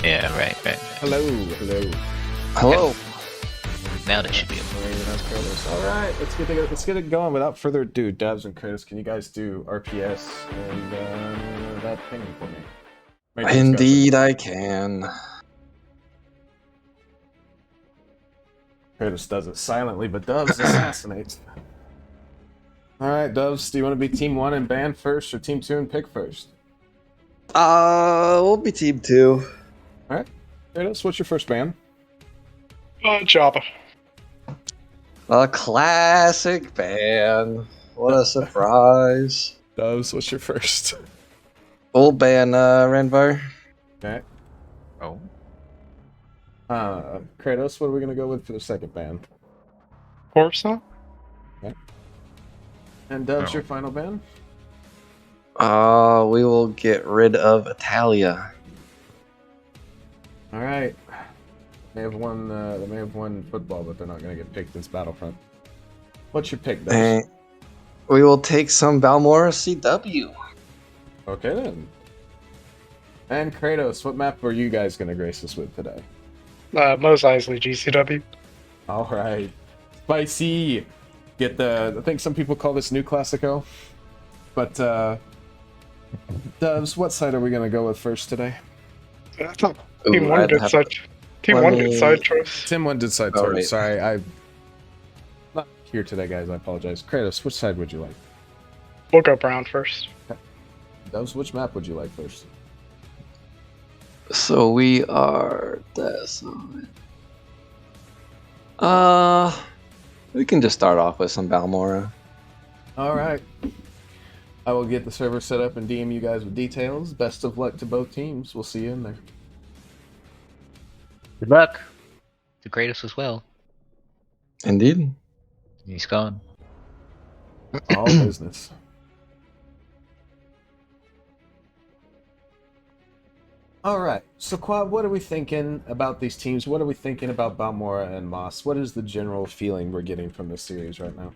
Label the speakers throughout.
Speaker 1: Yeah, right.
Speaker 2: Hello, hello.
Speaker 3: Hello.
Speaker 1: Now that should be
Speaker 2: Alright, let's get it going. Without further ado, Devs and Kratos, can you guys do RPS and that thing for me? Maybe
Speaker 3: Indeed, I can.
Speaker 2: Kratos does it silently, but Doves assassinates. Alright, Doves, do you want to be Team 1 and ban first, or Team 2 and pick first?
Speaker 3: We'll be Team 2.
Speaker 2: Alright, Kratos, what's your first ban?
Speaker 4: Java.
Speaker 3: A classic ban. What a surprise.
Speaker 2: Doves, what's your first?
Speaker 3: We'll ban Renvar.
Speaker 2: Okay.
Speaker 1: Oh.
Speaker 2: Kratos, what are we going to go with for the second ban?
Speaker 4: Corsa?
Speaker 2: Okay. And Doves,
Speaker 1: Oh.
Speaker 2: your final ban?
Speaker 3: We will get rid of Italia.
Speaker 2: Alright. They may have won football, but they're not going to get picked this Battlefront. What's your pick, Doves?
Speaker 3: And we will take some Balmora CW.
Speaker 2: Okay then. And Kratos, what map are you guys going to grace us with today?
Speaker 4: Mos Eisley GCW.
Speaker 2: Alright. Spicy! Get I think some people call this New Classico. But, Doves, what side are we going to go with first today?
Speaker 4: I thought
Speaker 3: Ooh,
Speaker 4: Team 1
Speaker 3: I'd
Speaker 4: did
Speaker 3: have-
Speaker 4: side. Team
Speaker 3: let
Speaker 4: 1
Speaker 3: me-
Speaker 4: did side choice.
Speaker 2: Tim 1 did side
Speaker 3: Oh,
Speaker 2: sword.
Speaker 3: right.
Speaker 2: Sorry, I'm not here today, guys. I apologize. Kratos, which side would you like?
Speaker 4: We'll go brown first.
Speaker 2: Doves, which map would you like first?
Speaker 3: So we are that side. We can just start off with some Balmora.
Speaker 2: Alright. I will get the server set up and DM you guys with details. Best of luck to both teams. We'll see you in there.
Speaker 1: Good luck. The greatest as well.
Speaker 3: Indeed.
Speaker 1: He's gone.
Speaker 2: All business. Alright, so Quad, what are we thinking about these teams? What are we thinking about Balmora and Moss? What is the general feeling we're getting from this series right now?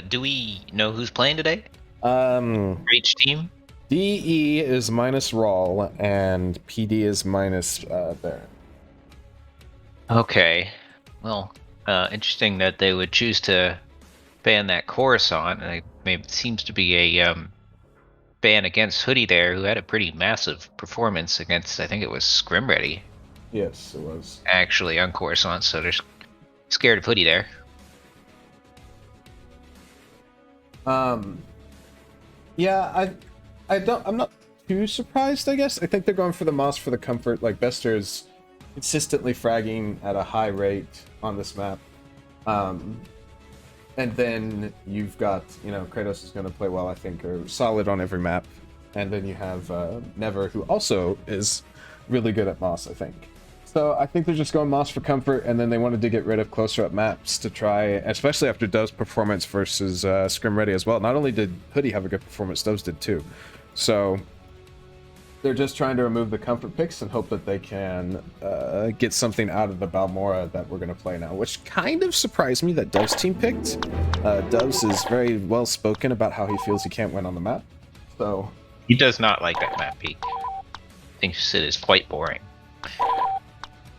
Speaker 1: Do we know who's playing today
Speaker 2: Um,
Speaker 1: for each team?
Speaker 2: DE is minus Rawl, and PD is minus Baron.
Speaker 1: Okay. Well, interesting that they would choose to ban that Coruscant. It seems to be a ban against Hoodie there, who had a pretty massive performance against, I think it was Scrimready,
Speaker 2: Yes, it was.
Speaker 1: actually, on Coruscant, so they're scared of Hoodie there.
Speaker 2: Yeah, I'm not too surprised, I guess. I think they're going for the Moss for the comfort. Like, Bester is consistently fragging at a high rate on this map. And then you've got, Kratos is going to play well, I think, or solid on every map. And then you have Never, who also is really good at Moss, I think. So I think they're just going Moss for comfort, and then they wanted to get rid of closer up maps to try, especially after Dove's performance versus Scrimready as well. Not only did Hoodie have a good performance, Dove's did too. So they're just trying to remove the comfort picks and hope that they can get something out of the Balmora that we're going to play now, which kind of surprised me that Dove's team picked. Dove's is very well spoken about how he feels he can't win on the map. So
Speaker 1: He does not like that map peak. Thinks it is quite boring.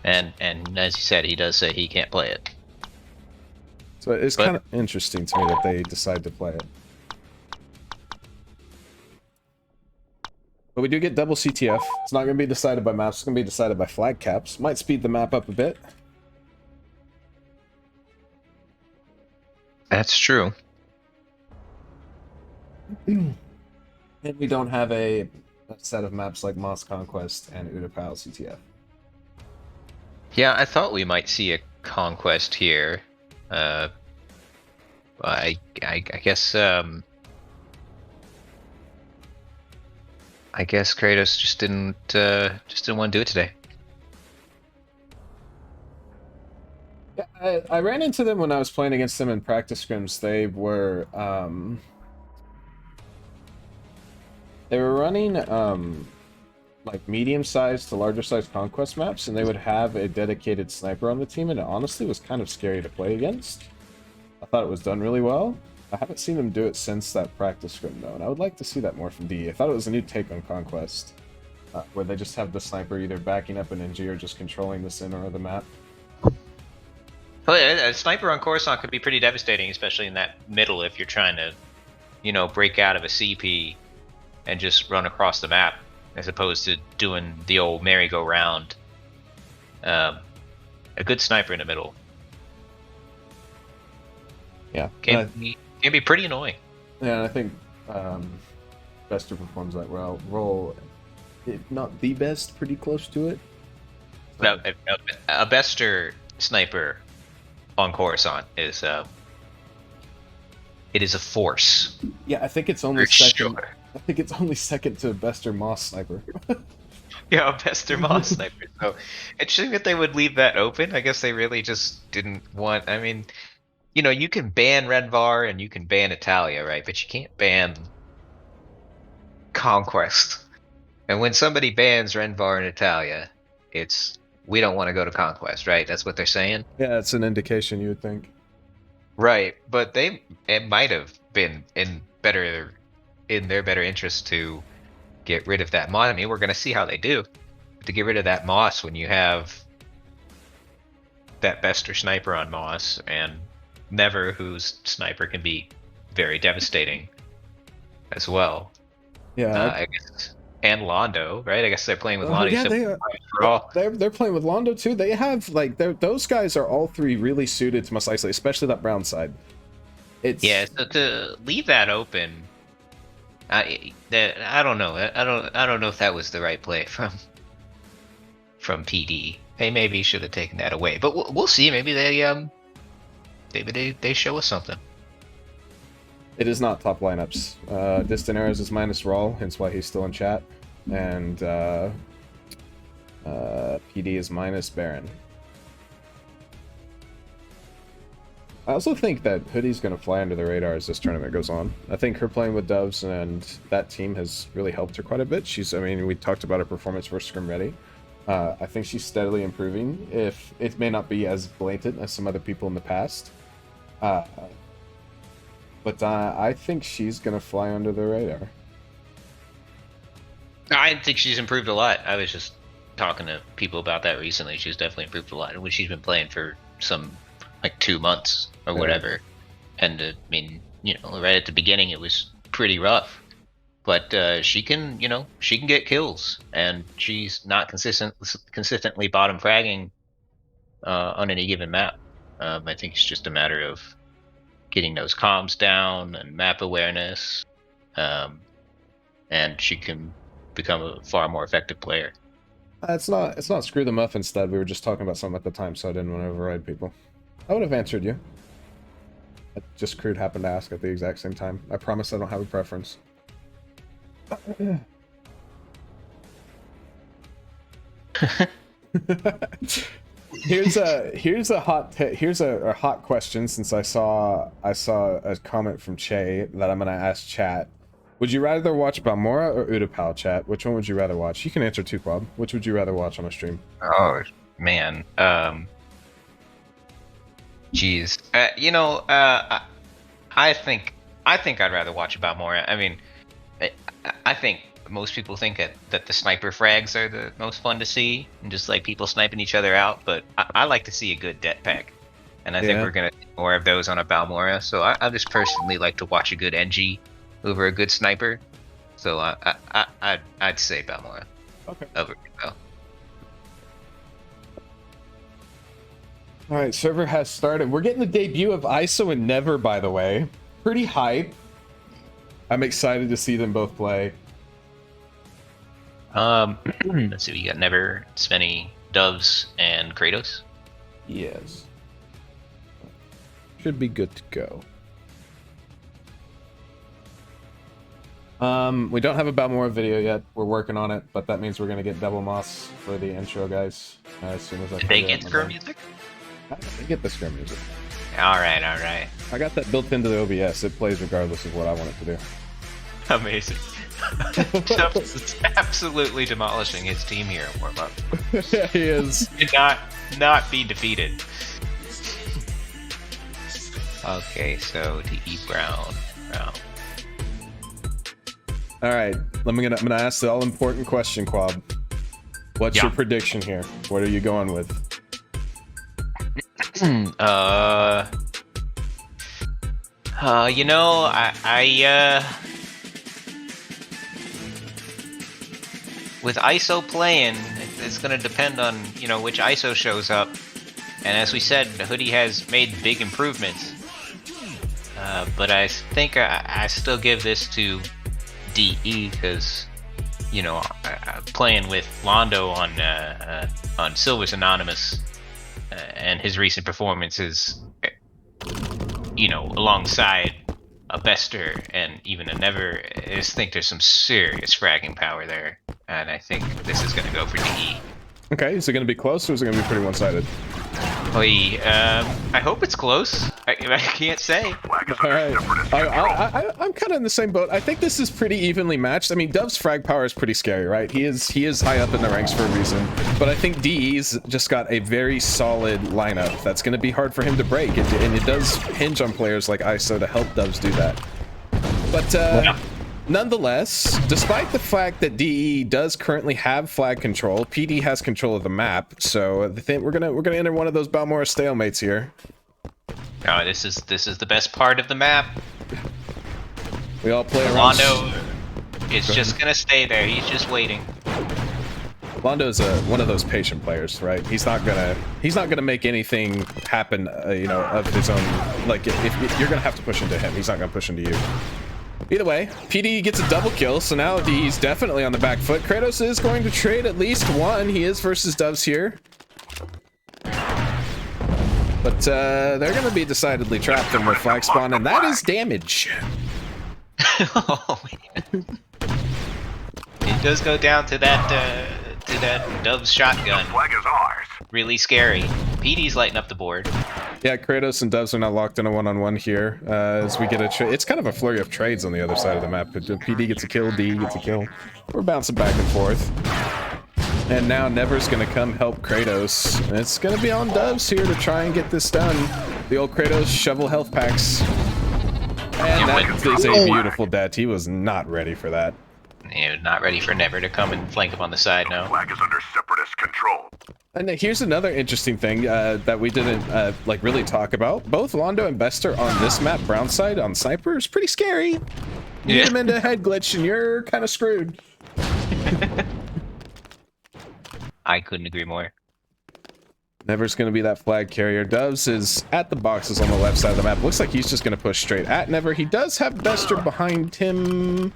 Speaker 1: And as you said, he does say he can't play it.
Speaker 2: So it's kind of interesting to me that they decide to play it. But we do get double CTF. It's not going to be decided by maps. It's going to be decided by flag caps. Might speed the map up a bit.
Speaker 1: That's true.
Speaker 2: And we don't have a set of maps like Moss Conquest and Utapau CTF.
Speaker 1: Yeah, I thought we might see a conquest here. I guess I guess Kratos just didn't want to do it today.
Speaker 2: Yeah, I ran into them when I was playing against them in practice scrims. They were running like medium-sized to larger-sized conquest maps, and they would have a dedicated sniper on the team, and it honestly was kind of scary to play against. I thought it was done really well. I haven't seen them do it since that practice scrim, though, and I would like to see that more from DE. I thought it was a new take on Conquest. where they just have the sniper either backing up an NG or just controlling the center of the map.
Speaker 1: Well, a sniper on Coruscant could be pretty devastating, especially in that middle if you're trying to, break out of a CP and just run across the map, as opposed to doing the old merry-go-round. A good sniper in the middle
Speaker 2: Yeah,
Speaker 1: can be pretty annoying.
Speaker 2: yeah, and I think Bester performs that role, if not the best, pretty close to it. So,
Speaker 1: A Bester sniper on Coruscant is it is a force.
Speaker 2: yeah, I think it's only
Speaker 1: For
Speaker 2: second.
Speaker 1: sure.
Speaker 2: I think it's only second to Bester Moss sniper.
Speaker 1: Yeah, a Bester Moss sniper. So interesting that they would leave that open. I guess they really just didn't want. I mean, you can ban Renvar and you can ban Italia, right? But you can't ban Conquest. And when somebody bans Renvar and Italia, it's we don't want to go to Conquest, right? That's what they're saying.
Speaker 2: Yeah, it's an indication, you would think.
Speaker 1: Right, but it might have been in their better interest to get rid of that moss. I mean, we're gonna see how they do. To get rid of that moss when you have that Bester sniper on moss and Never, whose sniper can be very devastating as well.
Speaker 2: Yeah,
Speaker 1: I guess, and Londo, right? I guess they're playing with
Speaker 2: Oh,
Speaker 1: Londo.
Speaker 2: yeah,
Speaker 1: so
Speaker 2: they are.
Speaker 1: for all.
Speaker 2: They're playing with Londo too. They have those guys are all three really suited to Mos Eisley, especially that brown side. It's
Speaker 1: Yeah, so to leave that open, I don't know. I don't know if that was the right play from PD. They maybe should have taken that away, but we'll see. Maybe they show us something.
Speaker 2: It is not top lineups. Distant Arrows is minus Rawl, hence why he's still in chat, and PD is minus Baron. I also think that Hoodie's going to fly under the radar as this tournament goes on. I think her playing with Doves and that team has really helped her quite a bit. We talked about her performance versus Scrim Ready. I think she's steadily improving. If it may not be as blatant as some other people in the past, but I think she's going to fly under the radar.
Speaker 1: I think she's improved a lot. I was just talking to people about that recently. She's definitely improved a lot. And when she's been playing for some 2 months or whatever, and I mean, right at the beginning it was pretty rough, but she can get kills, and she's not consistently bottom fragging on any given map. I think it's just a matter of getting those comms down and map awareness, and she can become a far more effective player.
Speaker 2: It's not screw the muff instead. We were just talking about something at the time, so I didn't want to override people. I would have answered you. Just Crude happened to ask at the exact same time. I promise I don't have a preference. Here's a hot question, since I saw a comment from Che that I'm gonna ask chat. Would you rather watch Balmora or Utapau, chat? Which one would you rather watch? You can answer too, Quab. Which would you rather watch on a stream?
Speaker 1: Oh man, geez, I think I'd rather watch Balmora. I mean, I think most people think that the sniper frags are the most fun to see, and just like people sniping each other out. But I like to see a good det pack, and I think we're gonna see more of those on a Balmora. So I just personally like to watch a good NG over a good sniper. So I'd say Balmora.
Speaker 2: Okay.
Speaker 1: Over.
Speaker 2: All right, server has started. We're getting the debut of ISO and Never, by the way. Pretty hype. I'm excited to see them both play.
Speaker 1: Let's see. We got Never, Svenny, Doves, and Kratos.
Speaker 2: Yes. Should be good to go. We don't have a Balmora video yet. We're working on it, but that means we're gonna get double moss for the intro, guys. As soon as I
Speaker 1: Did they get scrum music?
Speaker 2: They get the scrum music.
Speaker 1: All right.
Speaker 2: I got that built into the OBS. It plays regardless of what I want it to do.
Speaker 1: Amazing. Doves is absolutely demolishing his team here in warm-up.
Speaker 2: Yeah, he is.
Speaker 1: Did not be defeated. Okay, so the E Brown.
Speaker 2: All right, I'm gonna ask the all important question, Quab. What's your prediction here? What are you going with?
Speaker 1: You know, with ISO playing, it's going to depend on, you know, which ISO shows up. And as we said, Hoodie has made big improvements. But I think I still give this to DE because, you know, playing with Londo on Silver's Anonymous and his recent performances, you know, alongside a Bester and even a Never, I just think there's some serious fragging power there. And I think this is going to go for DE.
Speaker 2: Okay, is it going to be close or is it going to be pretty one-sided?
Speaker 1: I hope it's close. I can't say.
Speaker 2: All right, I'm kind of in the same boat. I think this is pretty evenly matched. I mean, Dove's frag power is pretty scary, right? He is high up in the ranks for a reason. But I think DE's just got a very solid lineup that's going to be hard for him to break, and it does hinge on players like ISO to help Doves do that. But nonetheless, despite the fact that DE does currently have flag control, PD has control of the map. So I think we're gonna enter one of those Balmora stalemates here.
Speaker 1: Oh, this is the best part of the map.
Speaker 2: We all play around.
Speaker 1: Londo is just gonna stay there. He's just waiting.
Speaker 2: Londo's one of those patient players, right? He's not gonna make anything happen, you know, of his own. Like if you're gonna have to push into him, he's not gonna push into you. Either way, PD gets a double kill, so now D's definitely on the back foot. Kratos is going to trade at least one. He is versus Doves here. But they're going to be decidedly trapped in their flag spawn, and that is damage.
Speaker 1: Oh, man. It does go down to that Dove's shotgun.
Speaker 5: Flag is ours.
Speaker 1: Really scary. PD's lighting up the board.
Speaker 2: Yeah, Kratos and Doves are not locked in a one-on-one here. As we get a trade, it's kind of a flurry of trades on the other side of the map. PD gets a kill, D gets a kill. We're bouncing back and forth. And now Never's gonna come help Kratos. And it's gonna be on Doves here to try and get this done. The old Kratos shovel health packs. And that is a beautiful death. He was not ready for that.
Speaker 1: Yeah, not ready for Never to come and flank him on the side now.
Speaker 5: Flag is under separatist control.
Speaker 2: And here's another interesting thing that we didn't like really talk about. Both Londo and Bester on this map, brown side on Sniper, is pretty scary. You get him into a head glitch and you're kind of screwed.
Speaker 1: I couldn't agree more.
Speaker 2: Never's going to be that flag carrier. Doves is at the boxes on the left side of the map. Looks like he's just going to push straight at Never. He does have Bester behind him.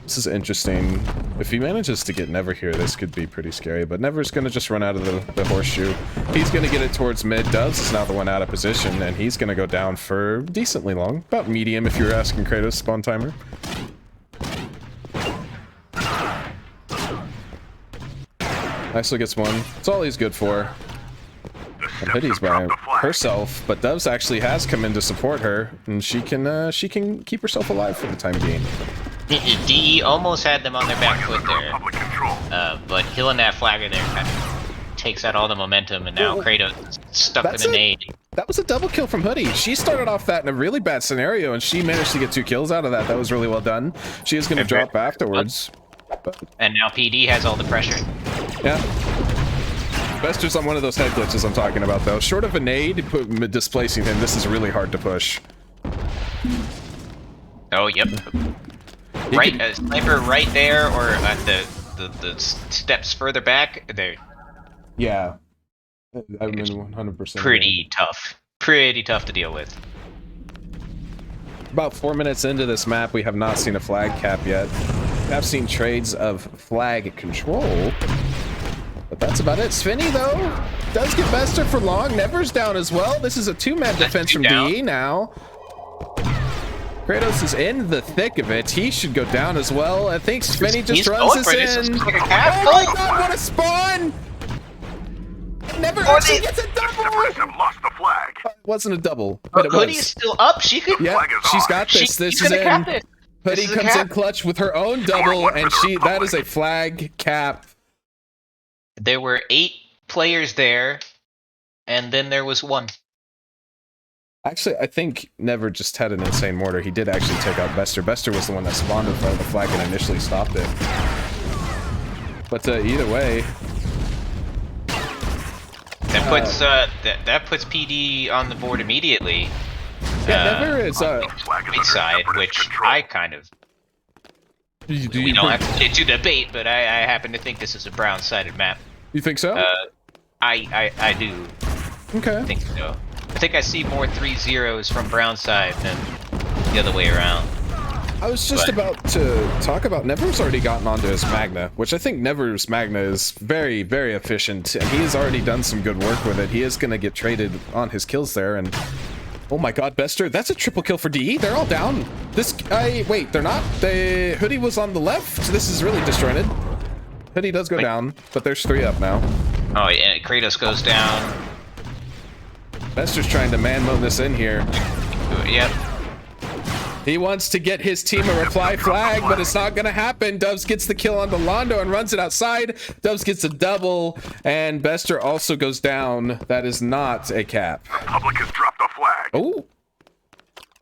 Speaker 2: This is interesting. If he manages to get Never here, this could be pretty scary, but Never's going to just run out of the horseshoe. He's going to get it towards mid. Doves is now the one out of position, and he's going to go down for decently long. About medium if you're asking Kratos spawn timer. Nicely gets one. That's all he's good for. And Hoodie's by herself, but Doves actually has come in to support her, and she can keep herself alive for the time being.
Speaker 1: DE almost had them on their back foot there, but killing that flagger there kind of takes out all the momentum, and now Kratos is stuck in a nade.
Speaker 2: That was a double kill from Hoodie. She started off that in a really bad scenario, and she managed to get 2 kills out of that. That was really well done. She is going to drop afterwards.
Speaker 1: And now PD has all the pressure.
Speaker 2: Yeah. Bester's on one of those head glitches I'm talking about, though. Short of a nade displacing him, this is really hard to push.
Speaker 1: Oh, yep. Right, Sniper right there, or at the steps further back. There.
Speaker 2: Yeah. I'm in 100%.
Speaker 1: Pretty tough. Pretty tough to deal with.
Speaker 2: About 4 minutes into this map, we have not seen a flag cap yet. We have seen trades of flag control. But that's about it. Svinny, though, does get Bester for long. Never's down as well. This is a 2-man defense from DE now. Kratos is in the thick of it. He should go down as well. I think Svinny just runs this in.
Speaker 1: Like
Speaker 2: oh my god, what a spawn! Never actually gets a double!
Speaker 5: Separatists have lost the flag.
Speaker 2: It wasn't a double, but it
Speaker 1: Hoodie
Speaker 2: was.
Speaker 1: is still up. She could.
Speaker 2: Yeah, she's got this. This is in. Hoodie comes in clutch with her own double, and that is a flag cap.
Speaker 1: There were 8 players there, and then there was 1.
Speaker 2: Actually, I think Never just had an insane mortar. He did actually take out Bester. Bester was the one that spawned in front of the flag and initially stopped it. But either way,
Speaker 1: that puts PD on the board immediately.
Speaker 2: yeah, Never is.
Speaker 5: Flag is
Speaker 1: Right
Speaker 5: under
Speaker 1: side,
Speaker 5: separatist
Speaker 1: which
Speaker 5: control.
Speaker 1: I kind of. We don't have to get to debate, but I happen to think this is a brown-sided map.
Speaker 2: You think so?
Speaker 1: I do
Speaker 2: Okay.
Speaker 1: think so. I think I see more 3-0s from brown side than the other way around.
Speaker 2: I was just about to talk about Never's already gotten onto his Magna, which I think Never's Magna is very, very efficient, and he has already done some good work with it. He is going to get traded on his kills there, and oh my god, Bester, that's a triple kill for DE. They're all down. Wait, they're not? Hoodie was on the left. This is really disjointed. Hoodie does go down, but there's 3 up now.
Speaker 1: Oh, yeah, Kratos goes down.
Speaker 2: Bester's trying to man-mode this in here.
Speaker 1: Yep.
Speaker 2: He wants to get his team a reply flag, but it's not going to happen. Dubs gets the kill on the Londo and runs it outside. Dubs gets a double, and Bester also goes down. That is not a cap.
Speaker 5: Public has dropped the flag.
Speaker 2: Oh.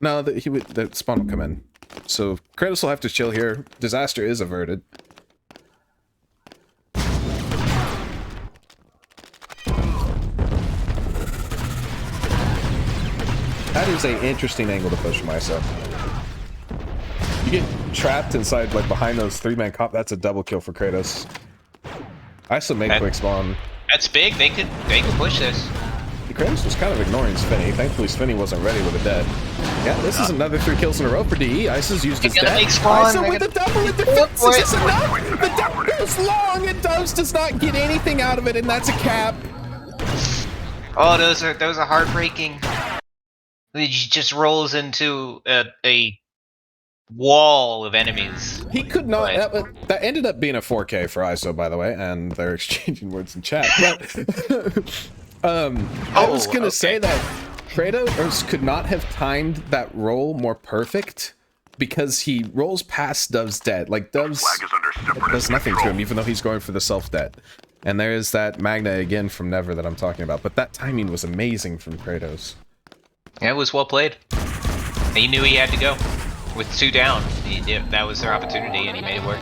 Speaker 2: No, the spawn will come in. So Kratos will have to chill here. Disaster is averted. That is an interesting angle to push myself. You get trapped inside, like, behind those 3-man cop, that's a double kill for Kratos. I still make quick spawn.
Speaker 1: That's big. They could push this.
Speaker 2: Kratos was kind of ignoring Svenny. Thankfully, Svenny wasn't ready with a dead. Yeah, this is another 3 kills in a row for DE. Ice has used his dead. Iso with a double in defense. Is this enough? The double goes long, and Dubs does not get anything out of it, and that's a cap.
Speaker 1: Oh, those are heartbreaking. He just rolls into a wall of enemies.
Speaker 2: He could not. That ended up being a 4K for ISO, by the way, and they're exchanging words in chat. But I was gonna say that Kratos could not have timed that roll more perfect because he rolls past Dubs dead. Like Dubs
Speaker 5: Flag is under separatist
Speaker 2: does nothing to
Speaker 5: control.
Speaker 2: him, even though he's going for the self dead. And there is that Magna again from Never that I'm talking about. But that timing was amazing from Kratos.
Speaker 1: Yeah, it was well played. He knew he had to go. With 2 down, that was their opportunity, and he made it work.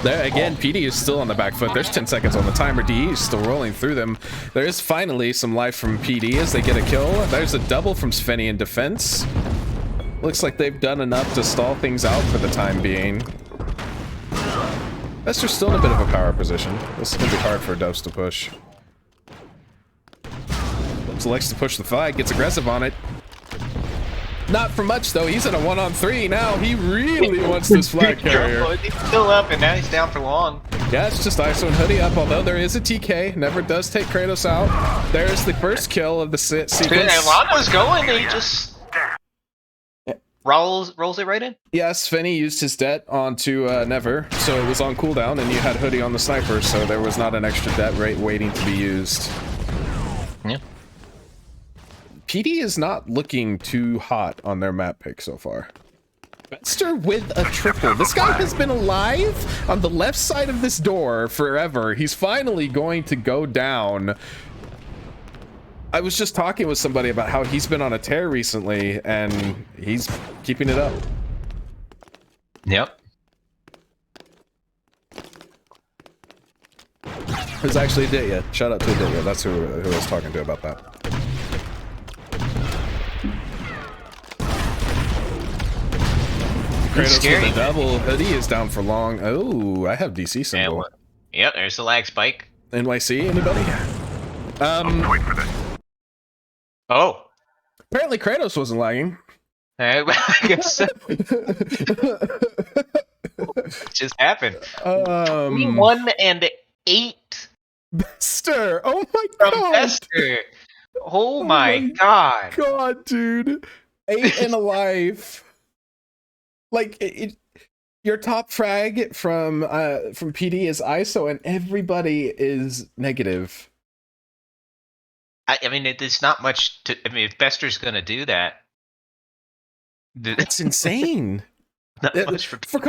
Speaker 2: There again, PD is still on the back foot. There's 10 seconds on the timer. DE is still rolling through them. There is finally some life from PD as they get a kill. There's a double from Svenny in defense. Looks like they've done enough to stall things out for the time being. Bester's still in a bit of a power position. This is going to be hard for Dubs to push. Dubs likes to push the flag, gets aggressive on it. Not for much, though. He's in a 1-on-3 now. He really wants this flag carrier.
Speaker 1: He's still up, and now he's down for long.
Speaker 2: Yeah, it's just ISO and Hoodie up, although there is a TK. Never does take Kratos out. There's the first kill of the sequence.
Speaker 1: Londo's going, he just rolls it right in.
Speaker 2: Yes, Svenny used his det onto Never, so it was on cooldown, and you had Hoodie on the sniper, so there was not an extra det rate waiting to be used.
Speaker 1: Yeah.
Speaker 2: PD is not looking too hot on their map pick so far. Bester with a triple. This guy has been alive on the left side of this door forever. He's finally going to go down. I was just talking with somebody about how he's been on a tear recently, and he's keeping it up.
Speaker 1: Yep.
Speaker 2: It was actually Aditya. Shout out to Aditya. That's who I was talking to about that. Kratos with a double. Hoodie is down for long. Oh, I have DC symbol.
Speaker 1: Yep, there's the lag spike.
Speaker 2: NYC, anybody?
Speaker 5: Wait for this.
Speaker 1: Oh.
Speaker 2: Apparently Kratos wasn't lagging.
Speaker 1: I guess so. It just happened. 1-8
Speaker 2: Bester! Oh my
Speaker 1: from
Speaker 2: god!
Speaker 1: Bester. Oh my god.
Speaker 2: God, dude. 8 and a life. Like, your top frag from PD is ISO, and everybody is negative.
Speaker 1: I mean, it's not much to. I mean, if Bester's gonna do that,
Speaker 2: It's insane.
Speaker 1: not much for
Speaker 2: For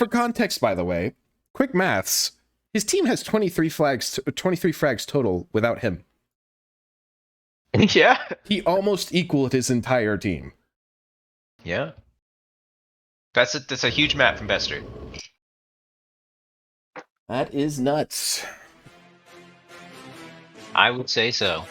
Speaker 2: context, by the way, quick maths. His team has 23 frags total without him.
Speaker 1: Yeah.
Speaker 2: He almost equaled his entire team.
Speaker 1: Yeah. That's a huge map from Bester.
Speaker 2: That is nuts.
Speaker 1: I would say so.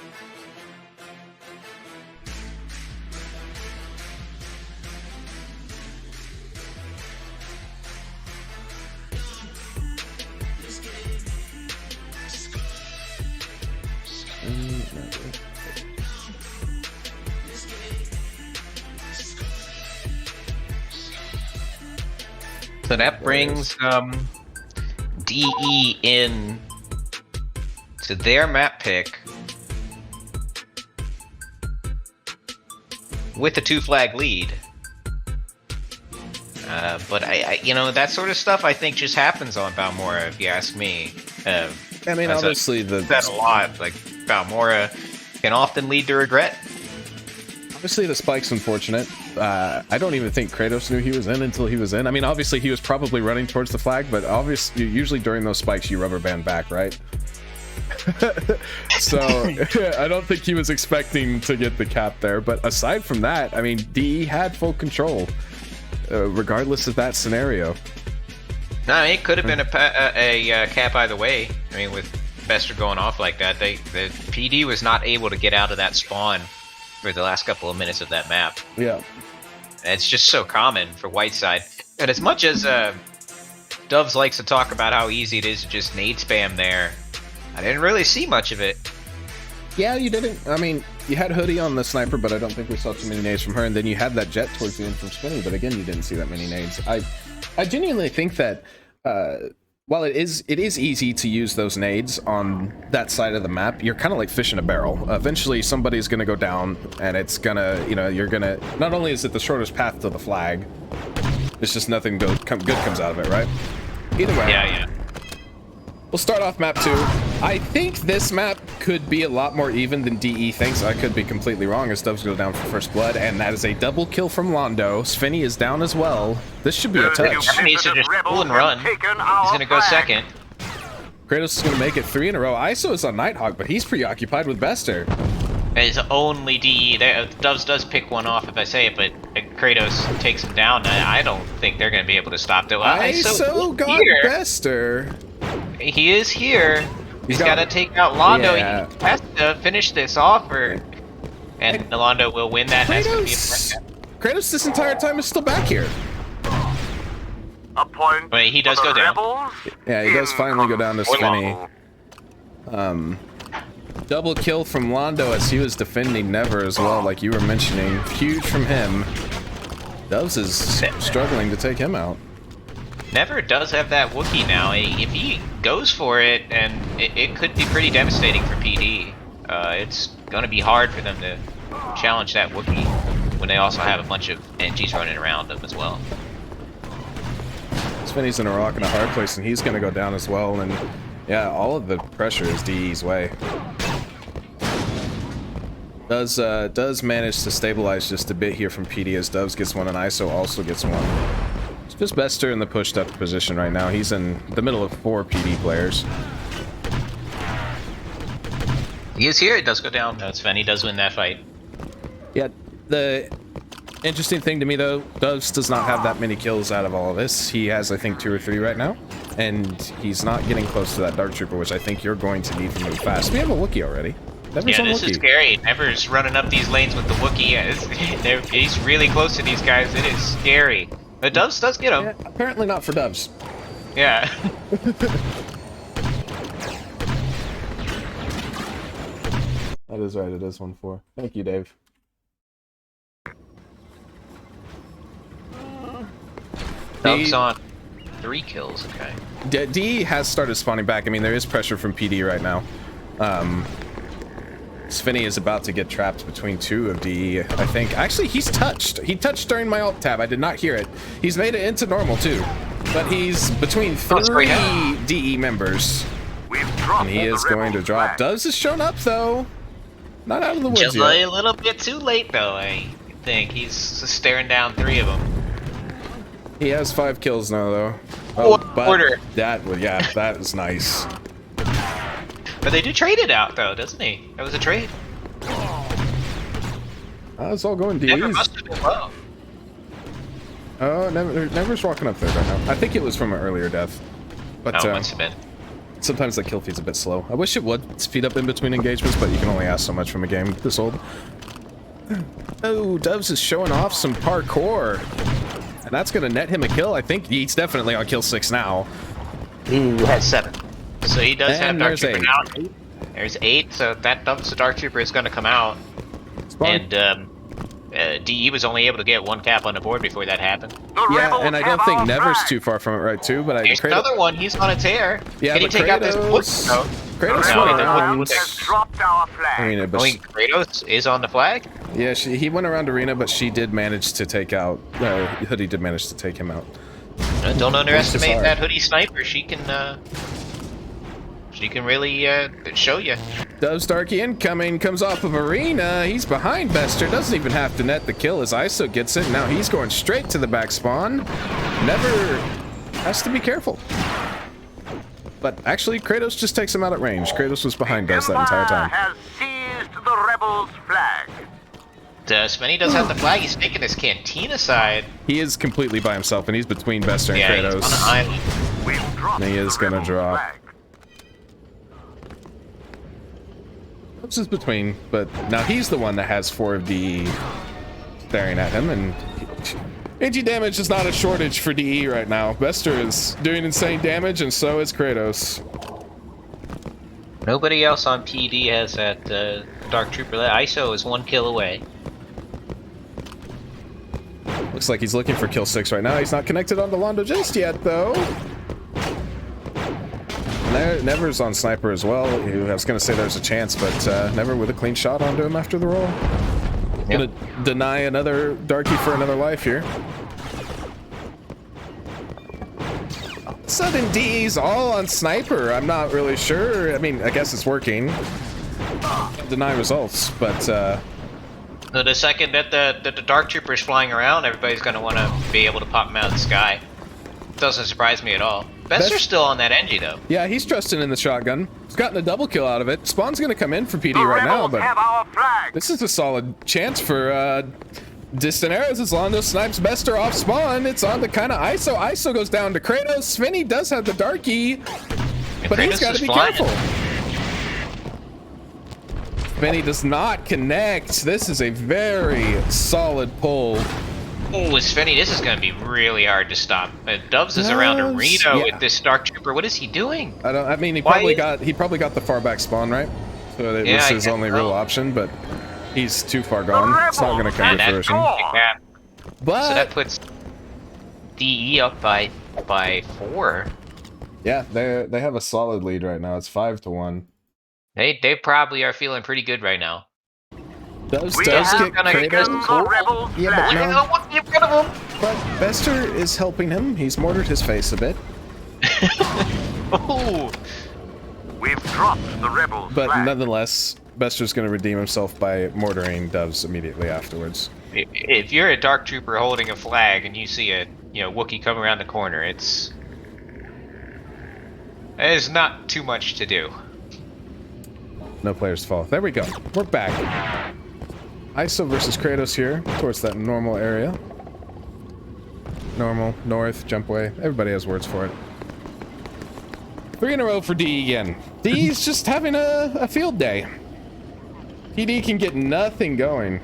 Speaker 1: So that brings DE in to their map pick with a 2-flag lead. But I that sort of stuff I think just happens on Balmora, if you ask me.
Speaker 2: I mean,
Speaker 1: As
Speaker 2: obviously
Speaker 1: Said a lot. Like Balmora can often lead to regret.
Speaker 2: obviously the spike's unfortunate. I don't even think Kratos knew he was in until he was in. I mean, obviously he was probably running towards the flag, but obviously usually during those spikes you rubber band back, right? So I don't think he was expecting to get the cap there. But aside from that, I mean, DE had full control, regardless of that scenario.
Speaker 1: No, it could have been a cap either way. I mean, with Bester going off like that, the PD was not able to get out of that spawn for the last couple of minutes of that map.
Speaker 2: Yeah.
Speaker 1: And it's just so common for Whiteside. And as much as Doves likes to talk about how easy it is to just nade spam there, I didn't really see much of it.
Speaker 2: Yeah, you didn't. I mean, you had Hoodie on the sniper, but I don't think we saw too many nades from her. And then you had that jet towards the end from Spinny, but again, you didn't see that many nades. I genuinely think that while it is easy to use those nades on that side of the map, you're kind of like fish in a barrel. Eventually, somebody's gonna go down, and it's gonna, you're gonna. Not only is it the shortest path to the flag, it's just nothing good comes out of it, right? Either way.
Speaker 1: Yeah.
Speaker 2: We'll start off map 2. I think this map could be a lot more even than DE thinks. I could be completely wrong as Doves go down for first blood, and that is a double kill from Londo. Svenny is down as well. This should be a touch.
Speaker 1: He needs to just pull and run. He's gonna go second.
Speaker 2: Kratos is gonna make it 3 in a row. ISO is on Nighthawk, but he's preoccupied with Bester.
Speaker 1: It's only DE. Doves does pick one off if I say it, but Kratos takes him down. I don't think they're gonna be able to stop though.
Speaker 2: ISO got
Speaker 1: here.
Speaker 2: Bester.
Speaker 1: He is here. He's got to take out Londo.
Speaker 2: Yeah.
Speaker 1: He has to finish this off, and Londo will win that.
Speaker 2: Kratos this entire time is still back here.
Speaker 5: A point.
Speaker 1: Wait, he does go down.
Speaker 2: Yeah, he does finally go down to Svenny. Double kill from Londo as he was defending Never as well, like you were mentioning. Huge from him. Doves is struggling to take him out.
Speaker 1: Never does have that Wookiee now. If he goes for it, and it could be pretty devastating for PD. It's going to be hard for them to challenge that Wookiee when they also have a bunch of NGs running around them as well.
Speaker 2: Svenny's in a rock and a hard place, and he's going to go down as well. And yeah, all of the pressure is DE's way. Does manage to stabilize just a bit here from PD as Doves gets one and ISO also gets one. It's just Bester in the pushed up position right now. He's in the middle of 4 PD players.
Speaker 1: He is here. It does go down. Svenny does win that fight.
Speaker 2: Yeah, the interesting thing to me though, Doves does not have that many kills out of all of this. He has, I think, 2 or 3 right now, and he's not getting close to that Dark Trooper, which I think you're going to need to move fast. We have a Wookiee already. Never's
Speaker 1: Yeah,
Speaker 2: on
Speaker 1: this
Speaker 2: Wookiee.
Speaker 1: is scary. Never's running up these lanes with the Wookiee. He's really close to these guys. It is scary. The Doves does get him.
Speaker 2: Yeah, apparently not for Doves.
Speaker 1: Yeah.
Speaker 2: That is right, it is 1-4. Thank you, Dave.
Speaker 1: Doves on 3 kills, okay.
Speaker 2: D has started spawning back. I mean, there is pressure from PD right now. Svenny is about to get trapped between 2 of DE, I think. Actually, he's touched. He touched during my alt tab. I did not hear it. He's made it into normal, too. But he's between 3 DE members. And he is going to drop. Doves has shown up, though. Not out of the woods
Speaker 1: Just
Speaker 2: yet.
Speaker 1: a little bit too late, though, I think. He's staring down 3 of them.
Speaker 2: He has 5 kills now, though. Oh, but
Speaker 1: order.
Speaker 2: that is nice.
Speaker 1: But they do trade it out, though, doesn't he? That was a trade.
Speaker 2: It's all going
Speaker 1: Never
Speaker 2: DEs.
Speaker 1: must have been low.
Speaker 2: Oh, Never's walking up there right now. I think it was from an earlier death. But
Speaker 1: No, it must have been.
Speaker 2: sometimes the kill feed's a bit slow. I wish it would speed up in between engagements, but you can only ask so much from a game this old. Oh, Doves is showing off some parkour. And that's going to net him a kill. I think he's definitely on kill 6 now.
Speaker 1: He has 7. So he does have
Speaker 2: And
Speaker 1: Dark
Speaker 2: there's
Speaker 1: Trooper
Speaker 2: 8.
Speaker 1: now. There's 8, so that dumps the Dark Trooper is going to come out.
Speaker 2: Spawn.
Speaker 1: And DE was only able to get 1 cap on the board before that happened.
Speaker 5: The
Speaker 2: Yeah,
Speaker 5: rebels
Speaker 2: and I
Speaker 5: have
Speaker 2: don't think
Speaker 5: our
Speaker 2: Never's
Speaker 5: flag.
Speaker 2: too far from it, right, too? But
Speaker 1: There's another one. He's on a tear.
Speaker 2: Yeah,
Speaker 1: Can he
Speaker 2: but
Speaker 1: take out this
Speaker 2: Kratos-
Speaker 1: push? No.
Speaker 2: Kratos
Speaker 1: No,
Speaker 2: went
Speaker 1: he
Speaker 2: around.
Speaker 1: doesn't.
Speaker 5: Has dropped our flag.
Speaker 2: Arena, but
Speaker 1: Knowing Kratos is on the flag?
Speaker 2: yeah, he went around Arena, but she did manage to take out. Hoodie did manage to take him out.
Speaker 1: Don't underestimate
Speaker 2: hard.
Speaker 1: that Hoodie sniper. She can really show you.
Speaker 2: Doves Darky incoming, comes off of Arena. He's behind Bester, doesn't even have to net the kill as ISO gets it. Now he's going straight to the back spawn. Never has to be careful. But actually, Kratos just takes him out at range. Kratos was behind Doves that entire
Speaker 5: Empire
Speaker 2: time.
Speaker 5: has seized the rebels' flag.
Speaker 1: Spenny does have the flag. He's taking his Cantina side.
Speaker 2: He is completely by himself, and he's between Bester and
Speaker 1: Yeah, he's on an
Speaker 2: Kratos.
Speaker 1: island.
Speaker 5: We've dropped
Speaker 2: He is
Speaker 5: the
Speaker 2: gonna
Speaker 5: rebels'
Speaker 2: drop.
Speaker 5: flag.
Speaker 2: Doves is between, but now he's the one that has 4 of DE staring at him, and AG damage is not a shortage for DE right now. Bester is doing insane damage, and so is Kratos.
Speaker 1: Nobody else on PD has that Dark Trooper. ISO is 1 kill away.
Speaker 2: Looks like he's looking for kill 6 right now. He's not connected onto Londo just yet, though. Never's on Sniper as well. I was going to say there's a chance, but Never with a clean shot onto him after the roll. Gonna deny another Darky for another life here. Sudden D's all on Sniper. I'm not really sure. I mean, I guess it's working. Deny results, but
Speaker 1: So the second that the Dark Trooper is flying around, everybody's going to want to be able to pop him out of the sky. Doesn't surprise me at all. Bester's still on that Engie, though.
Speaker 2: yeah, he's trusting in the shotgun. He's gotten a double kill out of it. Spawn's gonna come in for PD
Speaker 5: The
Speaker 2: right now,
Speaker 5: rebels
Speaker 2: but
Speaker 5: have our flag.
Speaker 2: this is a solid chance for distant arrows as Londo snipes Bester off spawn. It's on the kind of ISO. ISO goes down to Kratos. Svinny does have the Darky, but
Speaker 1: Kratos
Speaker 2: he's got
Speaker 1: is
Speaker 2: to be
Speaker 1: flying.
Speaker 2: careful. Svinny does not connect. This is a very solid pull.
Speaker 1: Oh, Svenny, this is going to be really hard to stop. Doves is around
Speaker 2: Doves,
Speaker 1: Arena
Speaker 2: yeah.
Speaker 1: with this Dark Trooper. What is he doing?
Speaker 2: I mean, he
Speaker 1: Why
Speaker 2: probably got the far back spawn, right? So that
Speaker 1: Yeah,
Speaker 2: was
Speaker 1: I
Speaker 2: his
Speaker 1: guess
Speaker 2: only real
Speaker 1: so.
Speaker 2: option, but he's too far gone. It's not going to come
Speaker 1: And
Speaker 2: to
Speaker 1: that's
Speaker 2: fruition.
Speaker 1: yeah.
Speaker 2: But
Speaker 1: So that puts DE up by 4.
Speaker 2: yeah, they have a solid lead right now. It's 5-1.
Speaker 1: They probably are feeling pretty good right now.
Speaker 2: Does
Speaker 5: We
Speaker 2: get
Speaker 5: have
Speaker 1: gonna
Speaker 5: taken
Speaker 2: Kratos.
Speaker 5: the rebels'
Speaker 2: Yeah, but
Speaker 5: flag.
Speaker 1: Look at what's in front of him.
Speaker 2: But Bester is helping him. He's mortared his face a bit.
Speaker 1: Oh,
Speaker 5: We've dropped the rebels'
Speaker 2: But
Speaker 5: flag.
Speaker 2: nonetheless, Bester's going to redeem himself by mortaring Doves immediately afterwards.
Speaker 1: if you're a Dark Trooper holding a flag and you see a Wookiee come around the corner, there's not too much to do.
Speaker 2: No players fall. There we go. We're back. ISO versus Kratos here, towards that normal area. Normal, north, jump way. Everybody has words for it. 3 in a row for D again. D's just having a field day. PD can get nothing going.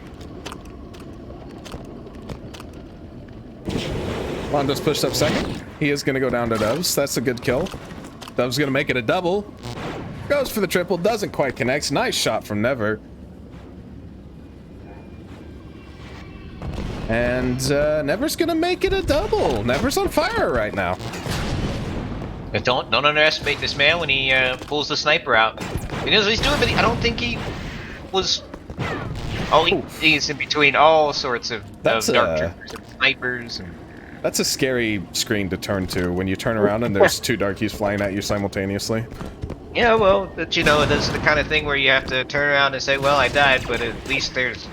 Speaker 2: Londo's pushed up second. He is going to go down to Doves. That's a good kill. Doves going to make it a double. Goes for the triple. Doesn't quite connect. Nice shot from Never. And Never's going to make it a double. Never's on fire right now.
Speaker 1: But don't underestimate this man when he pulls the sniper out. He knows what he's doing, but I don't think he was. He's in between all sorts of Dark Troopers and snipers.
Speaker 2: That's a scary screen to turn to when you turn around and there's 2 Darkies flying at you simultaneously.
Speaker 1: Yeah, well, but this is the kind of thing where you have to turn around and say, well, I died, but at least there's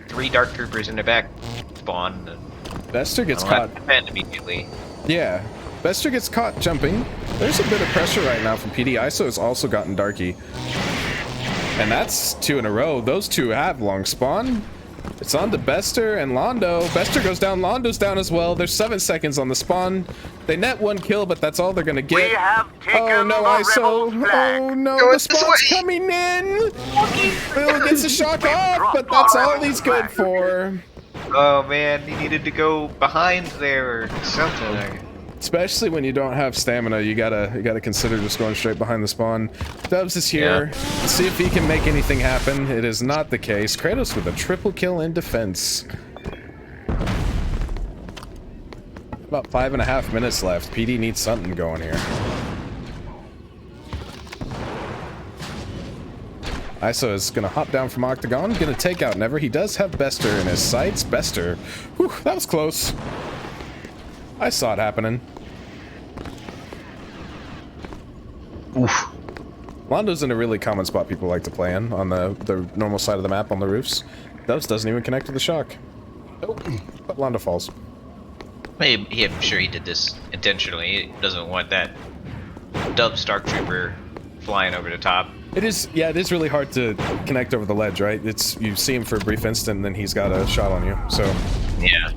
Speaker 1: 3 Dark Troopers in the back spawn.
Speaker 2: Bester gets
Speaker 1: I'll
Speaker 2: caught.
Speaker 1: have to defend immediately.
Speaker 2: Yeah. Bester gets caught jumping. There's a bit of pressure right now from PD. ISO has also gotten Darky. And that's 2 in a row. Those 2 have long spawn. It's on to Bester and Londo. Bester goes down, Londo's down as well. There's 7 seconds on the spawn. They net 1 kill, but that's all they're gonna get.
Speaker 5: We have taken
Speaker 2: Oh no,
Speaker 5: the
Speaker 2: ISO!
Speaker 5: rebels' flag.
Speaker 2: Oh no,
Speaker 3: Go
Speaker 2: the
Speaker 3: this
Speaker 2: spawn's
Speaker 3: way.
Speaker 2: coming in! Bill gets a shock off, but that's all he's good for.
Speaker 1: Oh man, he needed to go behind there or something.
Speaker 2: Especially when you don't have stamina, you gotta consider just going straight behind the spawn. Dubs is here. Let's see if he can make anything happen. It is not the case. Kratos with a triple kill in defense. About 5.5 minutes left. PD needs something going here. ISO is gonna hop down from Octagon, gonna take out Never. He does have Bester in his sights. Bester, whew, that was close. I saw it happening.
Speaker 1: Oof.
Speaker 2: Londo's in a really common spot people like to play in, on the normal side of the map on the roofs. Dubs doesn't even connect with the shock. Oh, but Londo falls.
Speaker 1: I'm sure he did this intentionally. He doesn't want that Dub Stark Trooper flying over the top.
Speaker 2: It is, yeah, it is really hard to connect over the ledge, right? It's, you see him for a brief instant, and then he's got a shot on you, so.
Speaker 1: Yeah.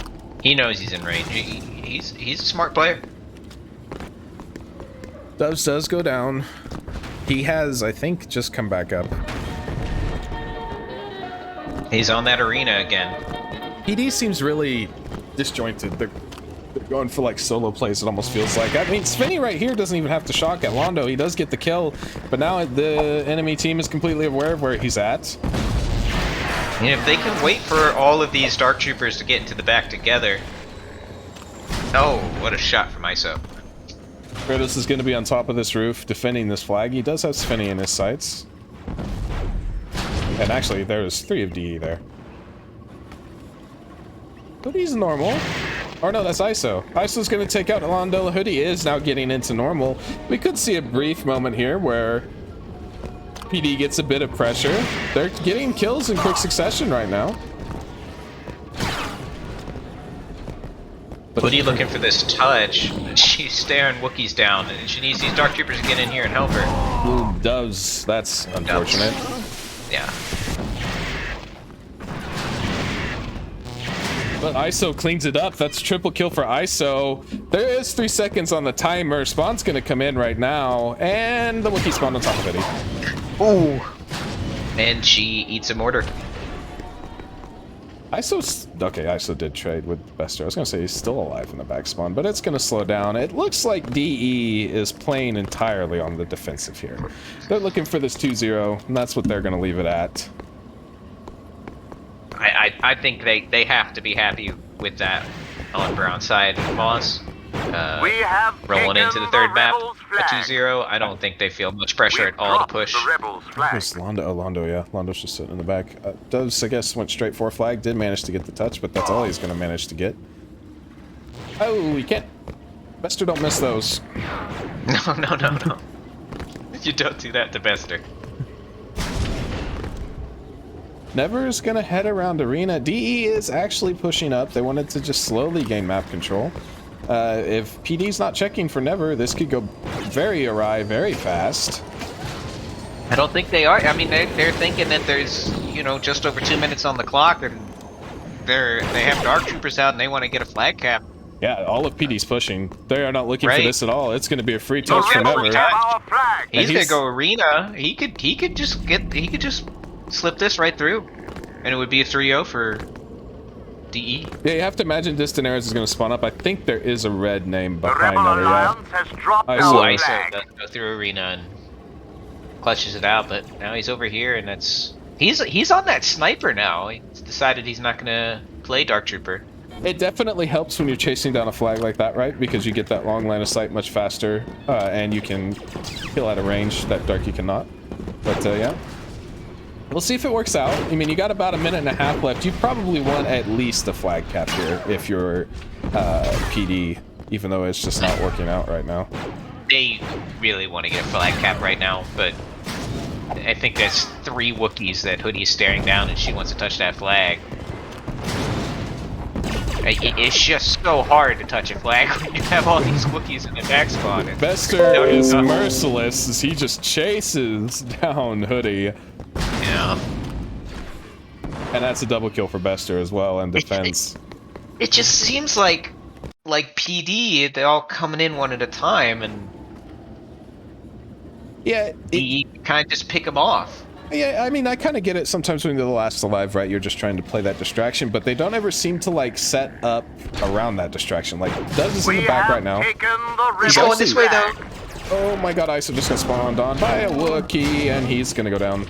Speaker 1: He knows he's in range. He's a smart player.
Speaker 2: Dubs does go down. He has, I think, just come back up.
Speaker 1: He's on that arena again.
Speaker 2: PD seems really disjointed. They're going for like solo plays, it almost feels like. I mean, Svenny right here doesn't even have to shock at Londo. He does get the kill, but now the enemy team is completely aware of where he's at.
Speaker 1: And if they can wait for all of these Dark Troopers to get into the back together. Oh, what a shot from ISO.
Speaker 2: Kratos is going to be on top of this roof defending this flag. He does have Svenny in his sights. And actually, there's 3 of DE there. Hoodie's normal. Or no, that's ISO. ISO's going to take out Londo. Hoodie is now getting into normal. We could see a brief moment here where PD gets a bit of pressure. They're getting kills in quick succession right now.
Speaker 1: Hoodie looking for this touch. She's staring Wookiees down, and she needs these Dark Troopers to get in here and help her.
Speaker 2: Ooh, does. That's unfortunate.
Speaker 1: Yeah.
Speaker 2: But ISO cleans it up. That's triple kill for ISO. There is 3 seconds on the timer. Spawn's gonna come in right now. And the Wookiee spawned on top of it.
Speaker 3: Ooh.
Speaker 1: And she eats a mortar.
Speaker 2: ISO's... Okay, ISO did trade with Bester. I was gonna say he's still alive in the back spawn, but it's gonna slow down. It looks like DE is playing entirely on the defensive here. They're looking for this 2-0, and that's what they're gonna leave it at.
Speaker 1: I think they have to be happy with that on Brown's side, Moss.
Speaker 5: We have
Speaker 1: Rolling into the
Speaker 5: taken
Speaker 1: third
Speaker 5: the
Speaker 1: map,
Speaker 5: rebels'
Speaker 1: a
Speaker 5: flag.
Speaker 1: 2-0. I don't think they feel much pressure
Speaker 5: We've
Speaker 1: at all to
Speaker 5: dropped
Speaker 1: push.
Speaker 5: The rebels' flag.
Speaker 2: Where's Londo? Oh, Londo, yeah. Londo's just sitting in the back. Doves, I guess, went straight for flag. Did manage to get the touch, but that's all he's gonna manage to get. Oh, you can't... Bester don't miss those.
Speaker 1: No. You don't do that to Bester.
Speaker 2: Never's gonna head around arena. DE is actually pushing up. They wanted to just slowly gain map control. If PD's not checking for Never, this could go very awry very fast.
Speaker 1: I don't think they are. I mean, they're thinking that there's, you know, just over 2 minutes on the clock, and they have Dark Troopers out, and they want to get a flag cap.
Speaker 2: Yeah, all of PD's pushing. They are not looking for
Speaker 1: Right.
Speaker 2: this at all. It's gonna be a free
Speaker 5: The
Speaker 2: touch for
Speaker 5: rebels
Speaker 2: Never.
Speaker 5: have our flag.
Speaker 1: He's
Speaker 2: And
Speaker 1: gonna go arena. He could just slip this right through, and it would be a 3-0 for DE.
Speaker 2: Yeah, you have to imagine Distant Arrows is gonna spawn up. I think there is a red name
Speaker 5: The
Speaker 2: behind
Speaker 5: rebel
Speaker 2: Never. Yeah.
Speaker 5: alliance has dropped
Speaker 2: I
Speaker 5: our
Speaker 2: saw
Speaker 1: Ooh,
Speaker 2: it.
Speaker 1: ISO
Speaker 5: flag.
Speaker 1: does go through arena and clutches it out, but now he's over here, and he's on that sniper now. He's decided he's not gonna play Dark Trooper.
Speaker 2: It definitely helps when you're chasing down a flag like that, right? Because you get that long line of sight much faster, and you can kill at a range that Darky cannot. But yeah, we'll see if it works out. I mean, you got about 1.5 minutes left. You probably want at least a flag cap here if you're PD, even though it's just not working out right now.
Speaker 1: They really want to get a flag cap right now, but I think there's 3 Wookiees that Hoodie's staring down, and she wants to touch that flag. It's just so hard to touch a flag when you have all these Wookiees in the back spawn.
Speaker 2: Bester is merciless as he just chases down Hoodie.
Speaker 1: Yeah.
Speaker 2: And that's a double kill for Bester as well in defense.
Speaker 1: It just seems like PD, they're all coming in one at a time, and
Speaker 2: Yeah,
Speaker 1: DE kind of just pick them off.
Speaker 2: yeah, I mean, I kind of get it. Sometimes when you're the last alive, right, you're just trying to play that distraction, but they don't ever seem to, like, set up around that distraction. Like, Dubs is in the back right now.
Speaker 1: He's going this way, though.
Speaker 2: Oh my god, ISO just got spawned on by a Wookiee, and he's gonna go down.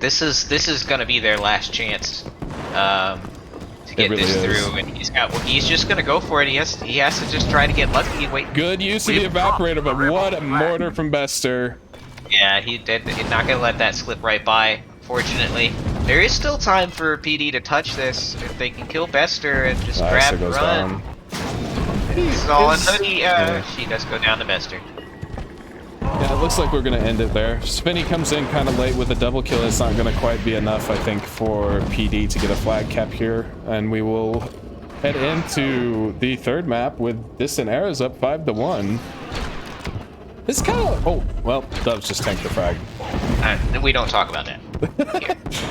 Speaker 1: This is gonna be their last chance to get
Speaker 2: really
Speaker 1: this
Speaker 2: is.
Speaker 1: through, and he's just gonna go for it. He has to just try to get lucky and wait.
Speaker 2: Good use of the evaporator, but what a mortar from Bester.
Speaker 1: Yeah, he's not gonna let that slip right by. Fortunately, there is still time for PD to touch this if they can kill Bester and just grab and
Speaker 2: goes
Speaker 1: run.
Speaker 2: down.
Speaker 1: He's all in hoodie. She does go down to Bester.
Speaker 2: Yeah, it looks like we're gonna end it there. Spinny comes in kind of late with a double kill. It's not gonna quite be enough, I think, for PD to get a flag cap here, and we will head into the third map with Distant Eras up 5-1. This kind of... Oh, well, Dubs just tanked the frag.
Speaker 1: We don't talk about that.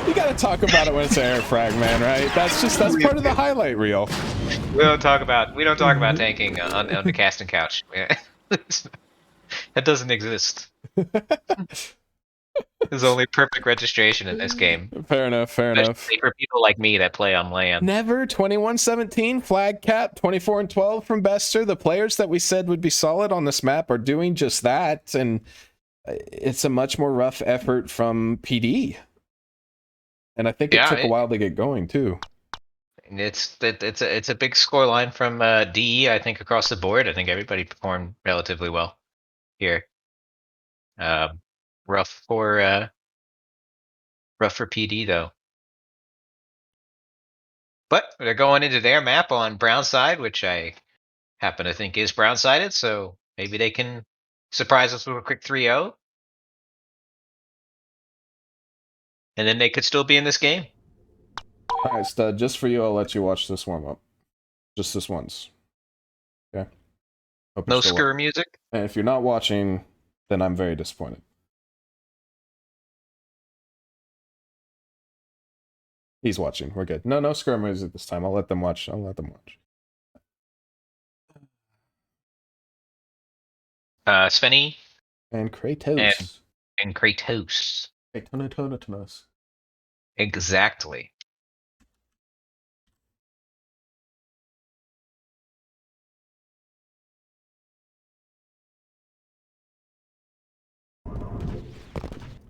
Speaker 2: You gotta talk about it when it's an air frag, man, right? That's part of the highlight reel.
Speaker 1: We don't talk about tanking on the casting couch. That doesn't exist. There's only perfect registration in this game.
Speaker 2: Fair enough, fair enough.
Speaker 1: Especially for people like me that play on land.
Speaker 2: Never 21-17 flag cap, 24-12 from Bester. The players that we said would be solid on this map are doing just that, and it's a much more rough effort from PD. And I think it took a while to get going too.
Speaker 1: It's a big score line from DE. I think across the board. I think everybody performed relatively well here. Rough for PD though. But they're going into their map on brown side, which I happen to think is brown sided. So maybe they can surprise us with a quick 3-0. And then they could still be in this game.
Speaker 2: All right, Stud, just for you, I'll let you watch this warm-up. Just this once. Okay? Hope
Speaker 1: No
Speaker 2: you're still
Speaker 1: screw music?
Speaker 2: And if you're not watching, then I'm very disappointed. He's watching. We're good. No screw music this time. I'll let them watch.
Speaker 1: Svenny
Speaker 2: And Kratos.
Speaker 1: and Kratos.
Speaker 2: Kratos.
Speaker 1: Exactly.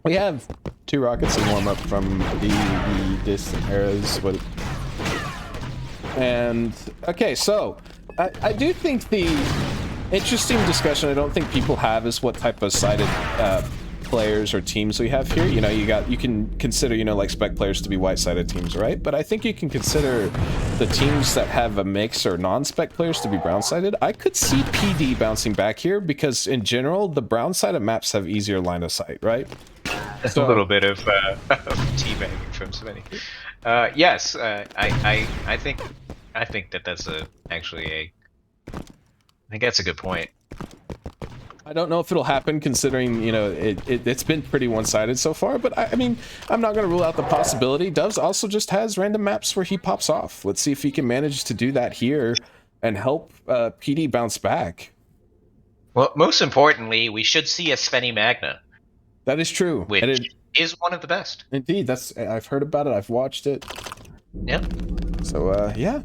Speaker 2: We have 2 rockets in warm-up from the Distant Eras. And, okay, so, I do think the interesting discussion I don't think people have is what type of sided players or teams we have here. You know, you can consider, you know, like spec players to be white-sided teams, right? But I think you can consider the teams that have a mix or non-spec players to be brown-sided. I could see PD bouncing back here because in general, the brown-sided maps have easier line of sight, right?
Speaker 1: So, a little bit of teabagging from Svenny. Yes, I think that's I think that's a good point.
Speaker 2: I don't know if it'll happen considering, you know, it's been pretty one-sided so far, but I mean, I'm not going to rule out the possibility. Doves also just has random maps where he pops off. Let's see if he can manage to do that here and help PD bounce back.
Speaker 1: Well, most importantly, we should see a Svenny Magna.
Speaker 2: That is true.
Speaker 1: Which is one of the best.
Speaker 2: Indeed, I've heard about it. I've watched it.
Speaker 1: Yeah.
Speaker 2: So, yeah.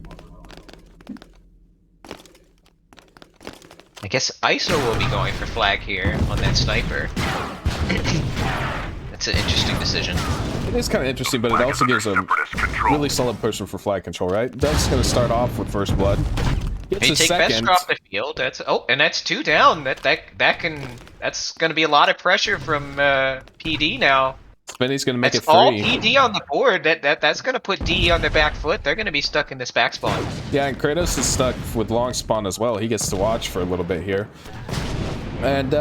Speaker 1: I guess ISO will be going for flag here on that sniper. That's an interesting decision.
Speaker 2: It is kind of interesting, but it also gives a really solid person for flag control, right? Dove's going to start off with first blood.
Speaker 1: He take Bester off the field. And that's 2 down. That's going to be a lot of pressure from PD now.
Speaker 2: Spinny's going to make it 3.
Speaker 1: All PD on the board. That's going to put DE on their back foot. They're going to be stuck in this back spawn.
Speaker 2: Yeah, and Kratos is stuck with long spawn as well. He gets to watch for a little bit here. And,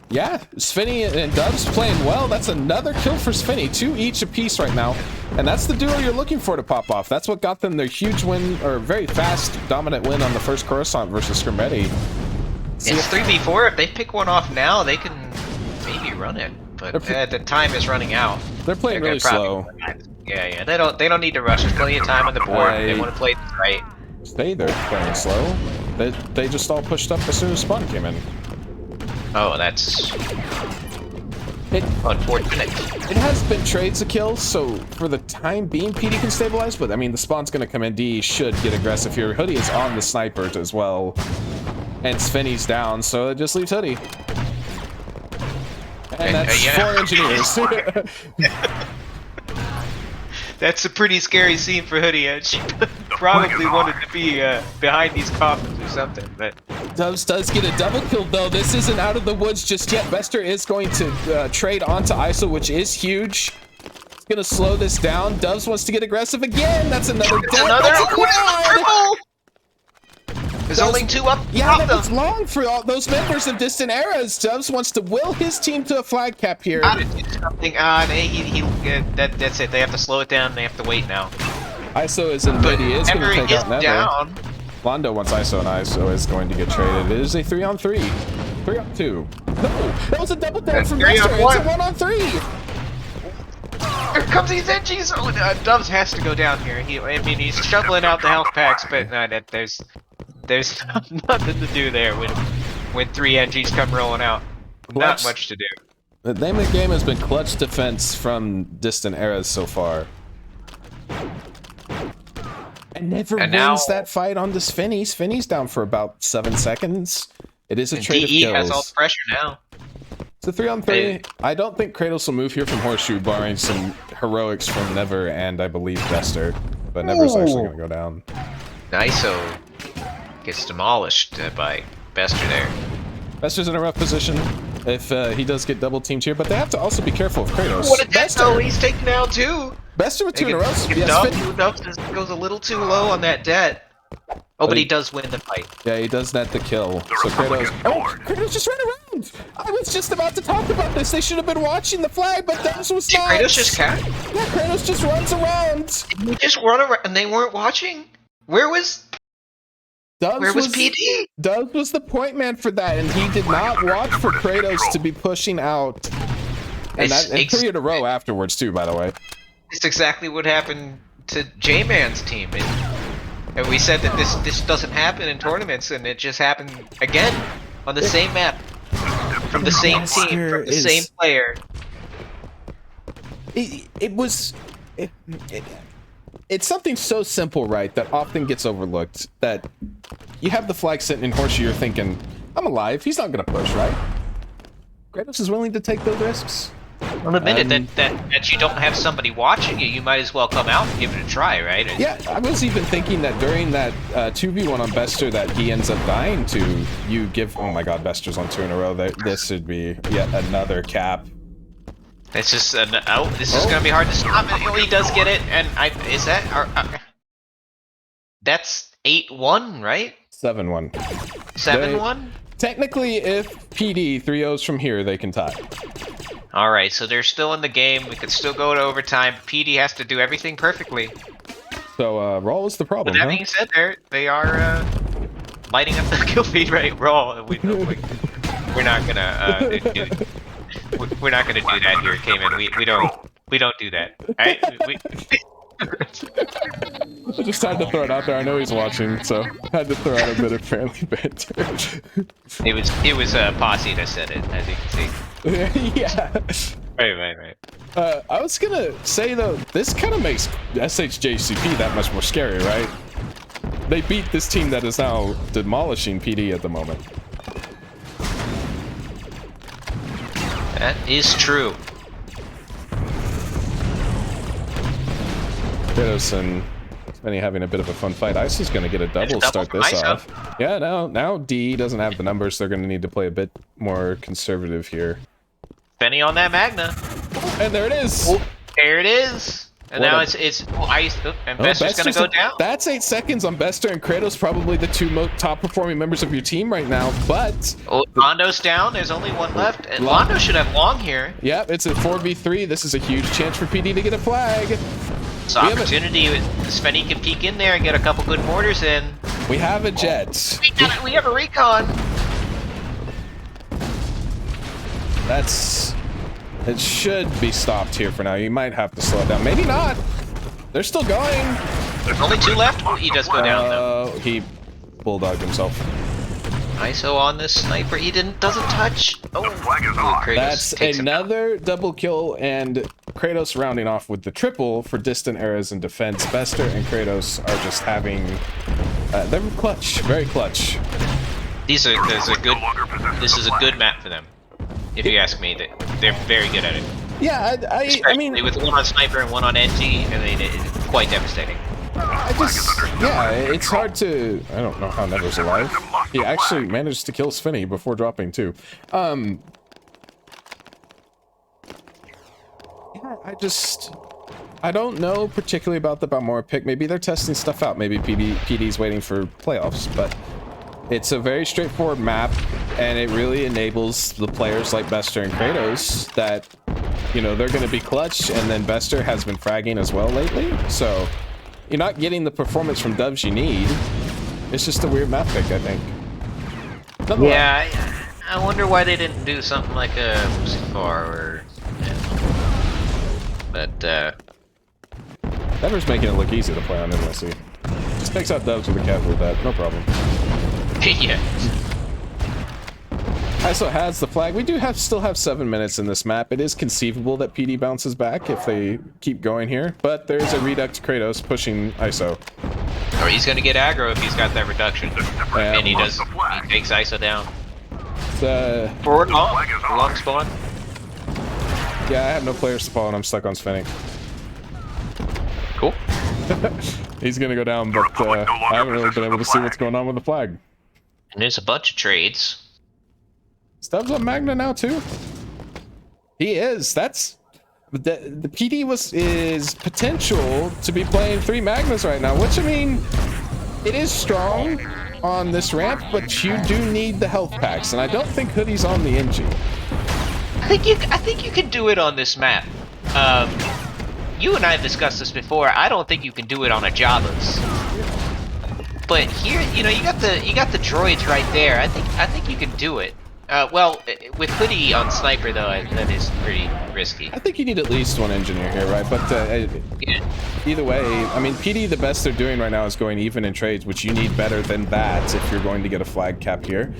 Speaker 2: yeah, Svenny and Dubs playing well. That's another kill for Svenny. 2 each apiece right now. And that's the duo you're looking for to pop off. That's what got them their huge win, or very fast, dominant win on the first Coruscant versus Scrimetti.
Speaker 1: It's 3v4. If they pick one off now, they can maybe run it. But the time is running out.
Speaker 2: They're playing really slow.
Speaker 1: Yeah. They don't need to rush. There's plenty of time on the board. They want to play this right.
Speaker 2: Stay there, playing slow. They just all pushed up as soon as spawn came in.
Speaker 1: Oh, that's unfortunate.
Speaker 2: It has been trades of kills, so for the time being, PD can stabilize, but I mean, the spawn's gonna come in. D should get aggressive here. Hoodie is on the sniper as well. And Svenny's down, so it just leaves Hoodie. And that's
Speaker 1: yeah.
Speaker 2: 4 engineers.
Speaker 1: That's a pretty scary scene for Hoodie, and she probably wanted to be behind these coffins or something, but...
Speaker 2: Doves does get a double kill, though. This isn't out of the woods just yet. Bester is going to trade onto ISO, which is huge. It's going to slow this down. Doves wants to get aggressive again. That's another death. That's a quad!
Speaker 1: There's only 2 up.
Speaker 2: Yeah, that was long for all those members of Distant Eras. Doves wants to will his team to a flag cap here.
Speaker 1: Gotta do something. That's it. They have to slow it down. They have to wait now.
Speaker 2: ISO is in mid. He is going to take out Never.
Speaker 1: Down.
Speaker 2: Londo wants ISO, and ISO is going to get traded. It is a 3-on-3. 3-on-2. No, that was a double down from Bester. It's a 1-on-3.
Speaker 1: Here comes these NGs. Oh, Doves has to go down here. He's shoveling out the health packs, but there's nothing to do there when 3 NGs come rolling out. Not much to do.
Speaker 2: The name of the game has been clutch defense from Distant Eras so far. And never wins that fight on the Svenny. Svenny's down for about 7 seconds. It is a trade of kills.
Speaker 1: DE has all the pressure now.
Speaker 2: It's a 3-on-3. I don't think Kratos will move here from Horseshoe, barring some heroics from Never and I believe Bester. But Never's actually going to go down.
Speaker 1: ISO gets demolished by Bester there.
Speaker 2: Bester's in a rough position if he does get double teamed here, but they have to also be careful of Kratos.
Speaker 1: What a death! Oh, he's taken down too.
Speaker 2: Bester with 2 in a row.
Speaker 1: Dubs goes a little too low on that debt. Oh, but he does win the fight.
Speaker 2: Yeah, he does net the kill. So Kratos... Oh, Kratos just ran around! I was just about to talk about this. They should have been watching the flag, but Dubs was not.
Speaker 1: Kratos just cat?
Speaker 2: Yeah, Kratos just runs around.
Speaker 1: He just run around, and they weren't watching? Where was PD?
Speaker 2: Dubs was the point man for that, and he did not watch for Kratos to be pushing out. And 3 in a row afterwards, too, by the way.
Speaker 1: It's exactly what happened to J-Man's team. And we said that this doesn't happen in tournaments, and it just happened again on the same map from the same team, from the same player.
Speaker 2: It's something so simple, right, that often gets overlooked. That you have the flag sitting in Horseshoe, you're thinking, I'm alive, he's not gonna push, right? Kratos is willing to take those risks.
Speaker 1: Well, the minute that you don't have somebody watching you, you might as well come out and give it a try, right?
Speaker 2: Yeah, I was even thinking that during that 2v1 on Bester that he ends up dying to, you give... Oh my god, Bester's on 2 in a row. This should be yet another cap.
Speaker 1: It's just this is gonna be hard to stop. He does get it, and that's 8-1, right?
Speaker 2: 7-1.
Speaker 1: 7-1.
Speaker 2: Technically, if PD 3-0s from here, they can tie.
Speaker 1: All right, so they're still in the game. We could still go to overtime. PD has to do everything perfectly.
Speaker 2: So Raw is the problem.
Speaker 1: But that being said, they are lighting up the kill feed rate. Raw. We're not gonna we're not gonna do that here, Cayman. We don't do that. Right?
Speaker 2: I just had to throw it out there. I know he's watching, so I had to throw out a bit of friendly banter.
Speaker 1: It was Posse that said it, as you can see.
Speaker 2: Yeah.
Speaker 1: Right.
Speaker 2: I was gonna say though, this kind of makes SHJCP that much more scary, right? They beat this team that is now demolishing PD at the moment.
Speaker 1: That is true.
Speaker 2: Kratos and Svenny having a bit of a fun fight. Ice is going to get a double to start this off. Yeah, now D doesn't have the numbers. They're going to need to play a bit more conservative here.
Speaker 1: Svenny on that Magna.
Speaker 2: And there it is.
Speaker 1: Oh, there it is. And now it's Ice, and Bester's going to go down.
Speaker 2: That's 8 seconds on Bester and Kratos, probably the 2 top performing members of your team right now, but...
Speaker 1: Londo's down, there's only 1 left, and Londo should have long here.
Speaker 2: Yep, it's a 4v3, this is a huge chance for PD to get a flag.
Speaker 1: It's an opportunity, Svenny can peek in there and get a couple good mortars in.
Speaker 2: We have a jet.
Speaker 1: We have a recon.
Speaker 2: It should be stopped here for now. You might have to slow it down. Maybe not. They're still going.
Speaker 1: There's only 2 left. Oh, he does go down though.
Speaker 2: He bulldogged himself.
Speaker 1: ISO on this sniper. He doesn't touch. Oh,
Speaker 5: flag is on.
Speaker 1: Kratos
Speaker 2: That's
Speaker 1: takes him down.
Speaker 2: another double kill, and Kratos rounding off with the triple for distant areas and defense. Bester and Kratos are just having... they're clutch, very clutch.
Speaker 1: This is a good map for them. If you ask me, they're very good at it.
Speaker 2: Yeah, I
Speaker 1: Especially
Speaker 2: mean...
Speaker 1: with one on sniper and one on NG, I mean, it's quite devastating.
Speaker 2: It's hard to... I don't know how Never's alive. He actually managed to kill Svenny before dropping too. Yeah, I don't know particularly about the Balmora pick. Maybe they're testing stuff out. Maybe PD's waiting for playoffs, but it's a very straightforward map, and it really enables the players like Bester and Kratos that, you know, they're going to be clutch, and then Bester has been fragging as well lately, so you're not getting the performance from dubs you need. It's just a weird map pick, I think.
Speaker 1: Yeah, I wonder why they didn't do something like a Mustafar or... But,
Speaker 2: Never's making it look easy to play on NYC. Just takes out dubs with a casual death, no problem.
Speaker 1: yeah.
Speaker 2: ISO has the flag. We do still have 7 minutes in this map. It is conceivable that PD bounces back if they keep going here, but there's a Redux Kratos pushing ISO.
Speaker 1: Or he's gonna get aggro if he's got that reduction.
Speaker 2: Yeah.
Speaker 1: And he takes ISO down.
Speaker 2: Forward
Speaker 1: long spawn.
Speaker 2: Yeah, I have no players to follow and I'm stuck on Svenny.
Speaker 1: Cool.
Speaker 2: He's gonna go down, but I haven't really been able to see what's going on with the flag.
Speaker 1: And there's a bunch of trades.
Speaker 2: Stubbs on Magna now too. He is. That's the PD is potential to be playing 3 Magnas right now, which I mean, it is strong on this ramp, but you do need the health packs, and I don't think Hoodie's on the NG.
Speaker 1: I think you can do it on this map. You and I have discussed this before. I don't think you can do it on a Java's. But here, you know, you got the droids right there. I think you can do it. Well, with Hoodie on sniper though, that is pretty risky.
Speaker 2: I think you need at least 1 engineer here, right? But
Speaker 1: Yeah.
Speaker 2: either way, I mean, PD, the best they're doing right now is going even in trades, which you need better than that if you're going to get a flag cap here.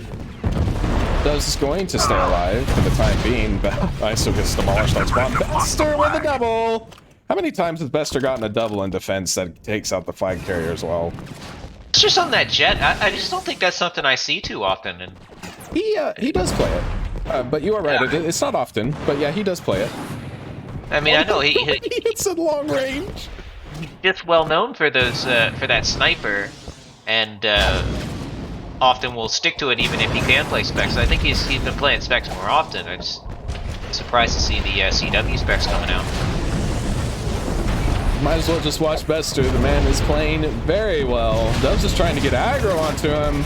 Speaker 2: Does is going to stay alive for the time being, but ISO gets demolished on spawn. Bester with a double! How many times has Bester gotten a double in defense that takes out the flag carrier as well?
Speaker 1: It's just on that jet. I just don't think that's something I see too often. And
Speaker 2: He does play it, but you are right.
Speaker 1: Yeah.
Speaker 2: It's not often, but yeah, he does play it.
Speaker 1: I mean, I know he
Speaker 2: hits at long range.
Speaker 1: just well known for those for that sniper, and often will stick to it even if he can play specs. I think he's been playing specs more often. I'm just surprised to see the CW specs coming out.
Speaker 2: Might as well just watch Bester. The man is playing very well. Dubs is trying to get aggro onto him.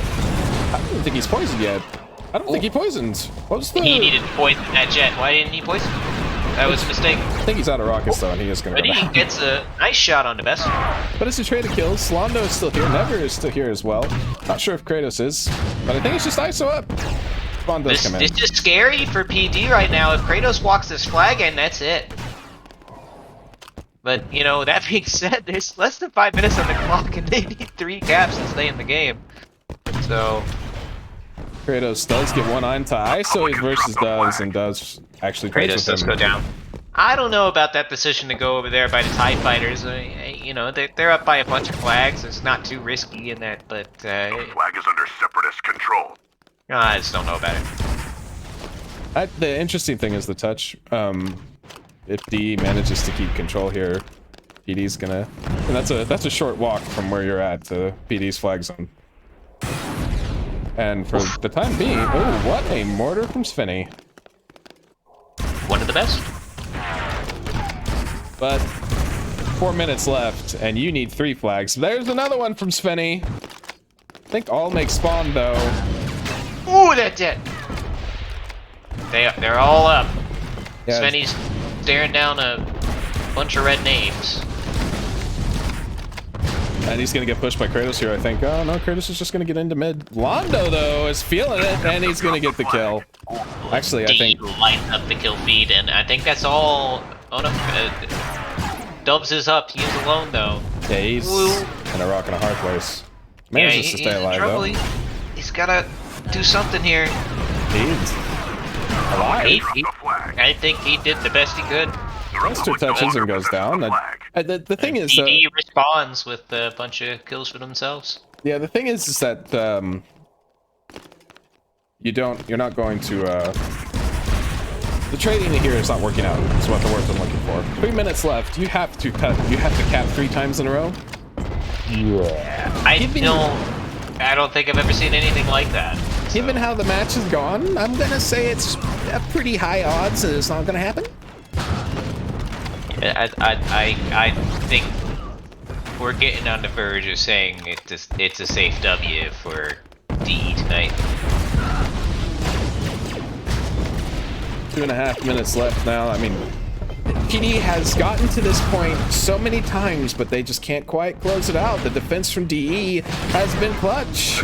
Speaker 2: I don't think he's poisoned yet. I don't think he poisoned. What was the...
Speaker 1: He needed to poison that jet. Why didn't he poison? That was a mistake.
Speaker 2: I think he's out of rockets though, and he is going to
Speaker 1: But
Speaker 2: go
Speaker 1: he
Speaker 2: down.
Speaker 1: gets a nice shot on the best.
Speaker 2: But it's a trade of kills. Slondo is still here. Never is still here as well. Not sure if Kratos is, but I think it's just ISO up. Spawn does come in.
Speaker 1: This is scary for PD right now. If Kratos walks this flag in, that's it. But, you know, that being said, there's less than 5 minutes on the clock, and they need 3 caps to stay in the game. So...
Speaker 2: Kratos does get one on to ISO versus Doves, and Doves actually trades
Speaker 1: Kratos
Speaker 2: with
Speaker 1: does
Speaker 2: him.
Speaker 1: go down. I don't know about that decision to go over there by the TIE fighters. You know, they're up by a bunch of flags. It's not too risky in that, but...
Speaker 5: Flag is under separatist control.
Speaker 1: I just don't know about it.
Speaker 2: The interesting thing is the touch. If D manages to keep control here, PD's gonna... And that's a short walk from where you're at to PD's flag zone. And for the time being... Oh, what a mortar from Svenny.
Speaker 1: One of the best.
Speaker 2: But 4 minutes left, and you need 3 flags. There's another one from Svenny. I think all make spawn, though.
Speaker 1: Ooh, that's it. They're all up.
Speaker 2: Yeah.
Speaker 1: Svenny's staring down a bunch of red names.
Speaker 2: And he's gonna get pushed by Kratos here, I think. Oh no, Kratos is just gonna get into mid. Londo, though, is feeling it, and he's gonna get the kill. Actually, I think...
Speaker 1: light up the kill feed, and I think that's all... Oh no, Dubs is up. He is alone though.
Speaker 2: Yeah, he's
Speaker 1: Woo.
Speaker 2: in a rock and a hard place.
Speaker 1: Yeah,
Speaker 2: Manages to
Speaker 1: he's
Speaker 2: stay
Speaker 1: in
Speaker 2: alive
Speaker 1: trouble.
Speaker 2: though.
Speaker 1: He's gotta do something here.
Speaker 2: He's alive.
Speaker 1: I think he did the best he could.
Speaker 2: Buster touches and goes down. The thing is,
Speaker 1: PD responds with a bunch of kills for themselves.
Speaker 2: yeah, the thing is that you're not going to the trading here is not working out. Is what the words I'm looking for. 3 minutes left. You have to cap 3 times in a row.
Speaker 1: Yeah, I don't think I've ever seen anything like that.
Speaker 2: Given how the match has gone, I'm gonna say it's a pretty high odds that it's not gonna happen.
Speaker 1: I think we're getting on the verge of saying it's a safe W for DE tonight.
Speaker 2: 2.5 minutes left now. I mean, PD has gotten to this point so many times, but they just can't quite close it out. The defense from DE has been clutch.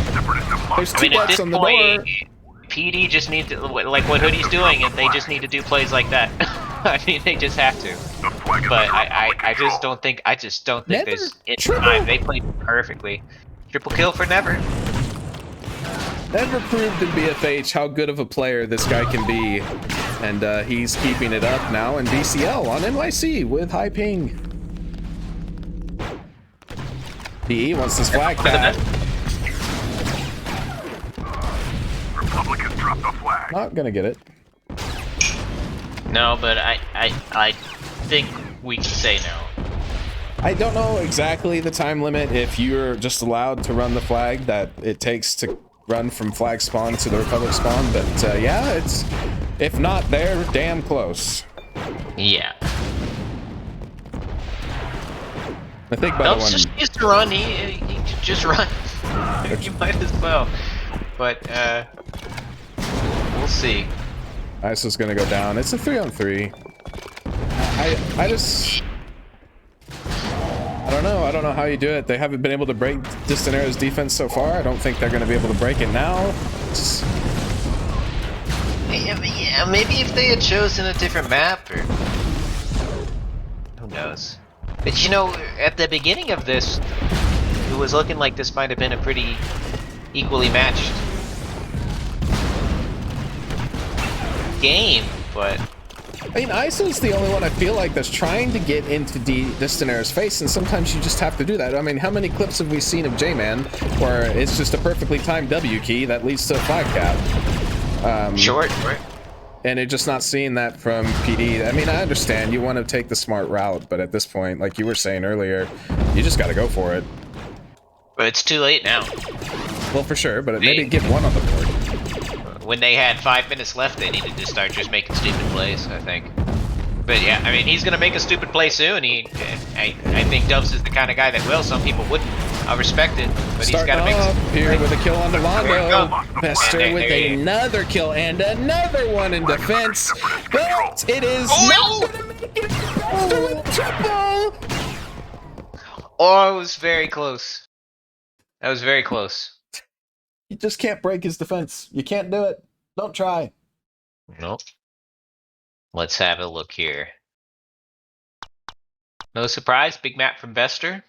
Speaker 2: There's 2 deaths on the door.
Speaker 1: PD just needs to, like what Hoodie's doing, and they just need to do plays like that. I mean, they just have to. But I just don't think
Speaker 2: Never
Speaker 1: there's
Speaker 2: triple.
Speaker 1: time. They played perfectly. Triple kill for Never.
Speaker 2: Never proved in BFH how good of a player this guy can be, and he's keeping it up now in BCL on NYC with high ping. DE wants this flag back.
Speaker 5: Republicans drop the flag.
Speaker 2: Not gonna get it.
Speaker 1: No, but I think we can say no.
Speaker 2: I don't know exactly the time limit if you're just allowed to run the flag that it takes to run from flag spawn to the Republic spawn, but yeah, it's, if not, they're damn close.
Speaker 1: Yeah.
Speaker 2: I think by the one
Speaker 1: just needs to run. He just run. You might as well. But we'll see.
Speaker 2: ISO's gonna go down. It's a 3-on-3. I don't know. I don't know how you do it. They haven't been able to break Distant Arrow's defense so far. I don't think they're going to be able to break it now.
Speaker 1: Yeah, maybe if they had chosen a different map, or who knows. But you know, at the beginning of this, it was looking like this might have been a pretty equally matched game, but
Speaker 2: I mean, ISO's the only one I feel like that's trying to get into Distant Arrow's face, and sometimes you just have to do that. I mean, how many clips have we seen of J-Man where it's just a perfectly timed W key that leads to a flag cap?
Speaker 1: Short.
Speaker 2: And you're just not seeing that from PD. I mean, I understand you want to take the smart route, but at this point, like you were saying earlier, you just got to go for it.
Speaker 1: But it's too late now.
Speaker 2: Well, for sure, but maybe get one on the board.
Speaker 1: When they had 5 minutes left, they needed to start just making stupid plays, I think. But yeah, I mean, he's gonna make a stupid play soon. I think Dubs is the kind of guy that will. Some people wouldn't. I respect it, but he's gotta make
Speaker 2: up here with a kill on Devondo.
Speaker 1: There
Speaker 2: Bester
Speaker 1: you go.
Speaker 2: with
Speaker 1: There you go.
Speaker 2: another kill and another one in defense. But it is not gonna make it. Bester with triple.
Speaker 1: Oh, it was very close. That was very close.
Speaker 2: You just can't break his defense. You can't do it. Don't try.
Speaker 1: Nope. Let's have a look here. No surprise, big map from Bester.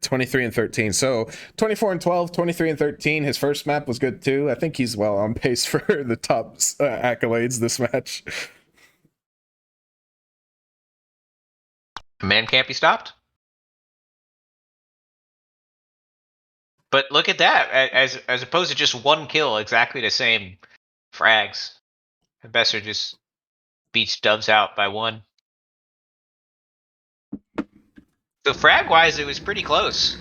Speaker 2: 23 and 13. So 24 and 12, 23 and 13. His first map was good too. I think he's well on pace for the top accolades this match.
Speaker 1: Man can't be stopped. But look at that, as opposed to just one kill, exactly the same frags. Bester just beats Dubs out by 1. So frag-wise, it was pretty close.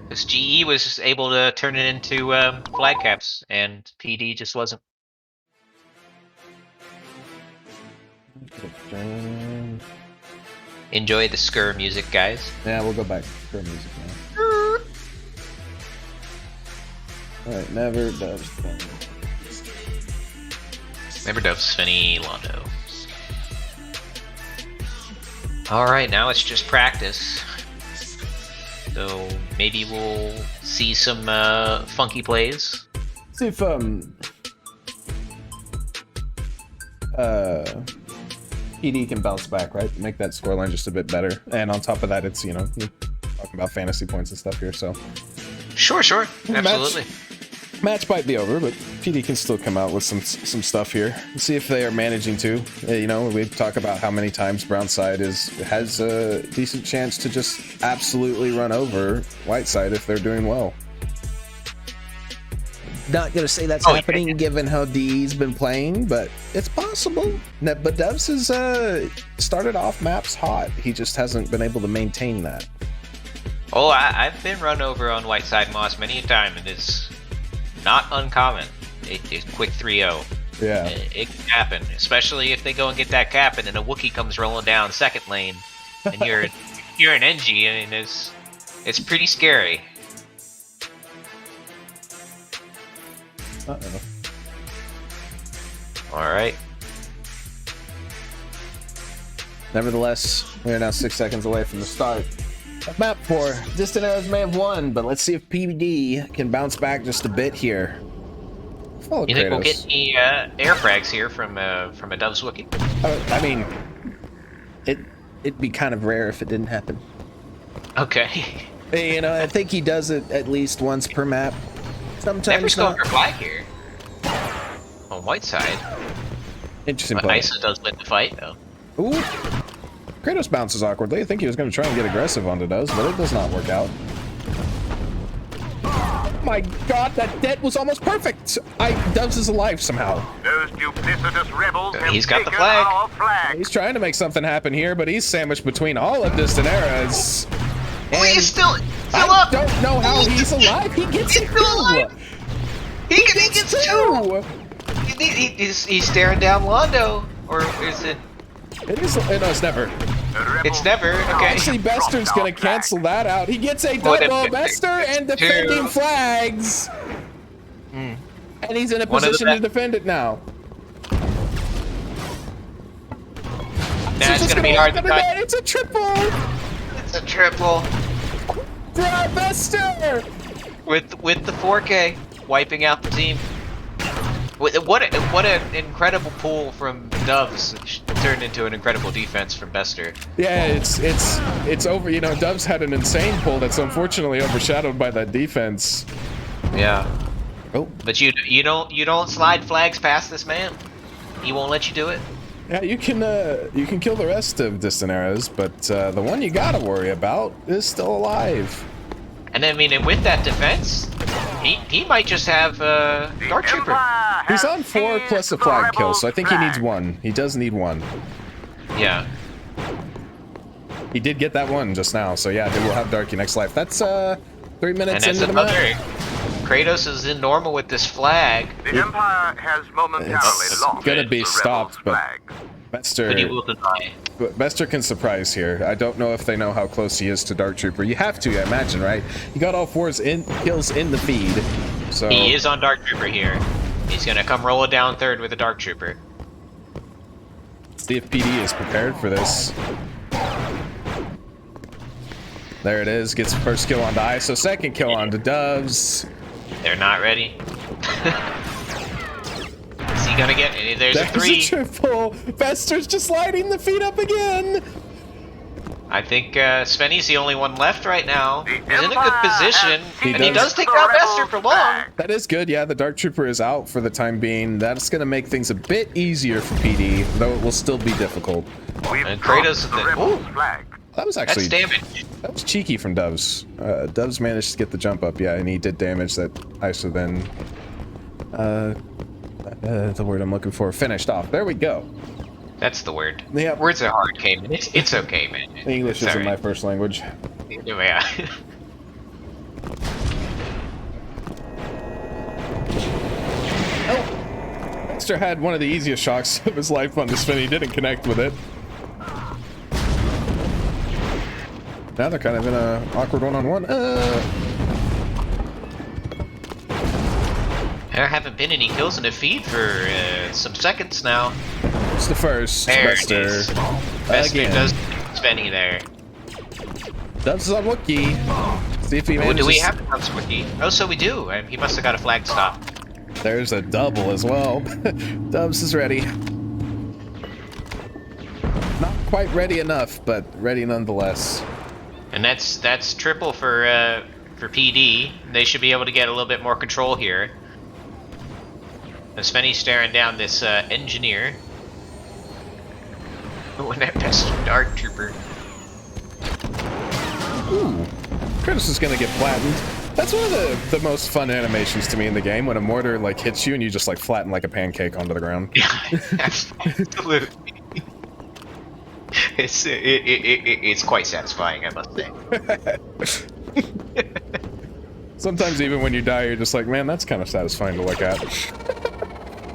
Speaker 1: Because GE was able to turn it into flag caps, and PD just wasn't. Enjoy the Skur music, guys.
Speaker 2: Yeah, we'll go back to the music now. Alright, never does.
Speaker 1: Never Dubs, Svenny, Londo. Alright, now it's just practice. So maybe we'll see some funky plays.
Speaker 2: See if PD can bounce back, right? Make that scoreline just a bit better. And on top of that, it's, you know, you're talking about fantasy points and stuff here, so.
Speaker 1: Sure, absolutely.
Speaker 2: Match might be over, but PD can still come out with some stuff here. Let's see if they are managing to. You know, we talk about how many times Brownside has a decent chance to just absolutely run over Whiteside if they're doing well. Not gonna say that's happening given how D's been playing, but it's possible. But Dubs has started off maps hot. He just hasn't been able to maintain that.
Speaker 1: Oh, I've been run over on Whiteside Moss many a time, and it's not uncommon. It's quick 3-0.
Speaker 2: Yeah.
Speaker 1: It can happen, especially if they go and get that cap, and then a Wookiee comes rolling down second lane, and you're an NG, and it's pretty scary.
Speaker 2: Uh-oh.
Speaker 1: All right.
Speaker 2: Nevertheless, we are now 6 seconds away from the start of map 4. Distant Arrows may have won, but let's see if PBD can bounce back just a bit here. Follow
Speaker 1: You think we'll get any air frags here from a Dove's Wookiee?
Speaker 2: I mean, it'd be kind of rare if it didn't happen.
Speaker 1: Okay.
Speaker 2: You know, I think he does it at least once per map. Sometimes
Speaker 1: Never's going
Speaker 2: not.
Speaker 1: for flag here. On Whiteside.
Speaker 2: Interesting
Speaker 1: But
Speaker 2: play.
Speaker 1: Isa does win the fight, though.
Speaker 2: Ooh. Kratos bounces awkwardly. I think he was going to try and get aggressive onto Doves, but it does not work out. Oh my god, that dead was almost perfect! Doves is alive somehow.
Speaker 5: Those duplicitous rebels have
Speaker 1: He's got the
Speaker 5: taken
Speaker 1: flag.
Speaker 5: our flag.
Speaker 2: He's trying to make something happen here, but he's sandwiched between all of Distant Eras.
Speaker 1: Oh, he
Speaker 2: And
Speaker 1: is still
Speaker 2: I
Speaker 1: up!
Speaker 2: don't know how he's alive. He gets
Speaker 1: He's still alive! He gets two! He's staring down Londo, or is it?
Speaker 2: It is. No, it's never.
Speaker 5: The rebels
Speaker 1: It's never. Okay.
Speaker 2: Actually, Bester's gonna cancel that out. He gets a double. Bester and defending flags. And he's in a
Speaker 1: One of the
Speaker 2: position to
Speaker 1: best.
Speaker 2: defend it now.
Speaker 1: Now it's gonna be hard to cut.
Speaker 2: It's a triple.
Speaker 1: It's a triple
Speaker 2: Grab Bester.
Speaker 1: with the 4K wiping out the team. What an incredible pull from Doves turned into an incredible defense from Bester.
Speaker 2: Yeah, it's over. You know, Doves had an insane pull that's unfortunately overshadowed by that defense.
Speaker 1: Yeah.
Speaker 2: Oh.
Speaker 1: But you don't slide flags past this man. He won't let you do it.
Speaker 2: Yeah, you can kill the rest of Distant Arrows, but the one you gotta worry about is still alive.
Speaker 1: And I mean, and with that defense, he might just have Dark Trooper.
Speaker 2: He's on 4 plus a flag kill, so I think he needs 1. He does need 1.
Speaker 1: Yeah.
Speaker 2: He did get that one just now, so yeah, they will have Darky next life. That's 3 minutes
Speaker 1: And as
Speaker 2: into the
Speaker 1: another,
Speaker 2: match.
Speaker 1: Kratos is in normal with this flag,
Speaker 5: The Empire has momentarily
Speaker 2: It's
Speaker 5: lost
Speaker 2: gonna be
Speaker 5: the
Speaker 2: stopped,
Speaker 5: rebels'
Speaker 2: but
Speaker 5: flag.
Speaker 2: Bester,
Speaker 1: but he will deny.
Speaker 2: Bester can surprise here. I don't know if they know how close he is to Dark Trooper. You have to, I imagine, right? He got all 4 kills in the feed, so
Speaker 1: He is on Dark Trooper here. He's gonna come roll it down third with a Dark Trooper.
Speaker 2: see if PD is prepared for this. There it is. Gets first kill onto ISO, second kill onto Doves.
Speaker 1: They're not ready. Is he gonna get it? There's a
Speaker 2: There's
Speaker 1: 3.
Speaker 2: a triple. Bester's just lighting the feet up again.
Speaker 1: I think Svenny's the only one left right now.
Speaker 5: The
Speaker 1: He's in a good
Speaker 5: Empire
Speaker 1: position,
Speaker 5: has
Speaker 1: and he
Speaker 2: seized
Speaker 1: does take
Speaker 5: the
Speaker 1: down
Speaker 5: rebels'
Speaker 1: Bester for long.
Speaker 5: flag.
Speaker 2: That is good. Yeah, the Dark Trooper is out for the time being. That's going to make things a bit easier for PD, though it will still be difficult.
Speaker 5: We've
Speaker 1: And
Speaker 5: dropped
Speaker 1: Kratos-
Speaker 5: the rebels'
Speaker 1: Ooh.
Speaker 5: flag.
Speaker 2: That was
Speaker 1: That's
Speaker 2: actually
Speaker 1: damage.
Speaker 2: that was cheeky from Doves. Doves managed to get the jump up, yeah, and he did damage that ISO then. The word I'm looking for, finished off. There we go.
Speaker 1: That's the word.
Speaker 2: Yeah.
Speaker 1: Words are hard, Cayman. It's okay, man.
Speaker 2: English
Speaker 1: It's
Speaker 2: isn't my
Speaker 1: alright.
Speaker 2: first language.
Speaker 1: Yeah.
Speaker 2: Dexter had one of the easiest shocks of his life on this fin. He didn't connect with it. Now they're kind of in a awkward one-on-one.
Speaker 1: There haven't been any kills in the feed for some seconds now.
Speaker 2: It's the first.
Speaker 1: There it
Speaker 2: Bester.
Speaker 1: is. Bester
Speaker 2: Again.
Speaker 1: does Svenny there.
Speaker 2: Doves is on Wookiee. See if he
Speaker 1: Oh,
Speaker 2: manages.
Speaker 1: do we have a Dubs Wookiee? Oh, so we do. He must have got a flag stop.
Speaker 2: There's a double as well. Doves is ready. quite ready enough, but ready nonetheless.
Speaker 1: And that's triple for PD. They should be able to get a little bit more control here. And Svenny's staring down this engineer. When that best Dark Trooper.
Speaker 2: Ooh. Kratos is gonna get flattened. That's one of the most fun animations to me in the game, when a mortar like hits you and you just like flatten like a pancake onto the ground.
Speaker 1: Yeah, absolutely. It's quite satisfying, I must say.
Speaker 2: Sometimes even when you die, you're just like, man, that's kind of satisfying to look at.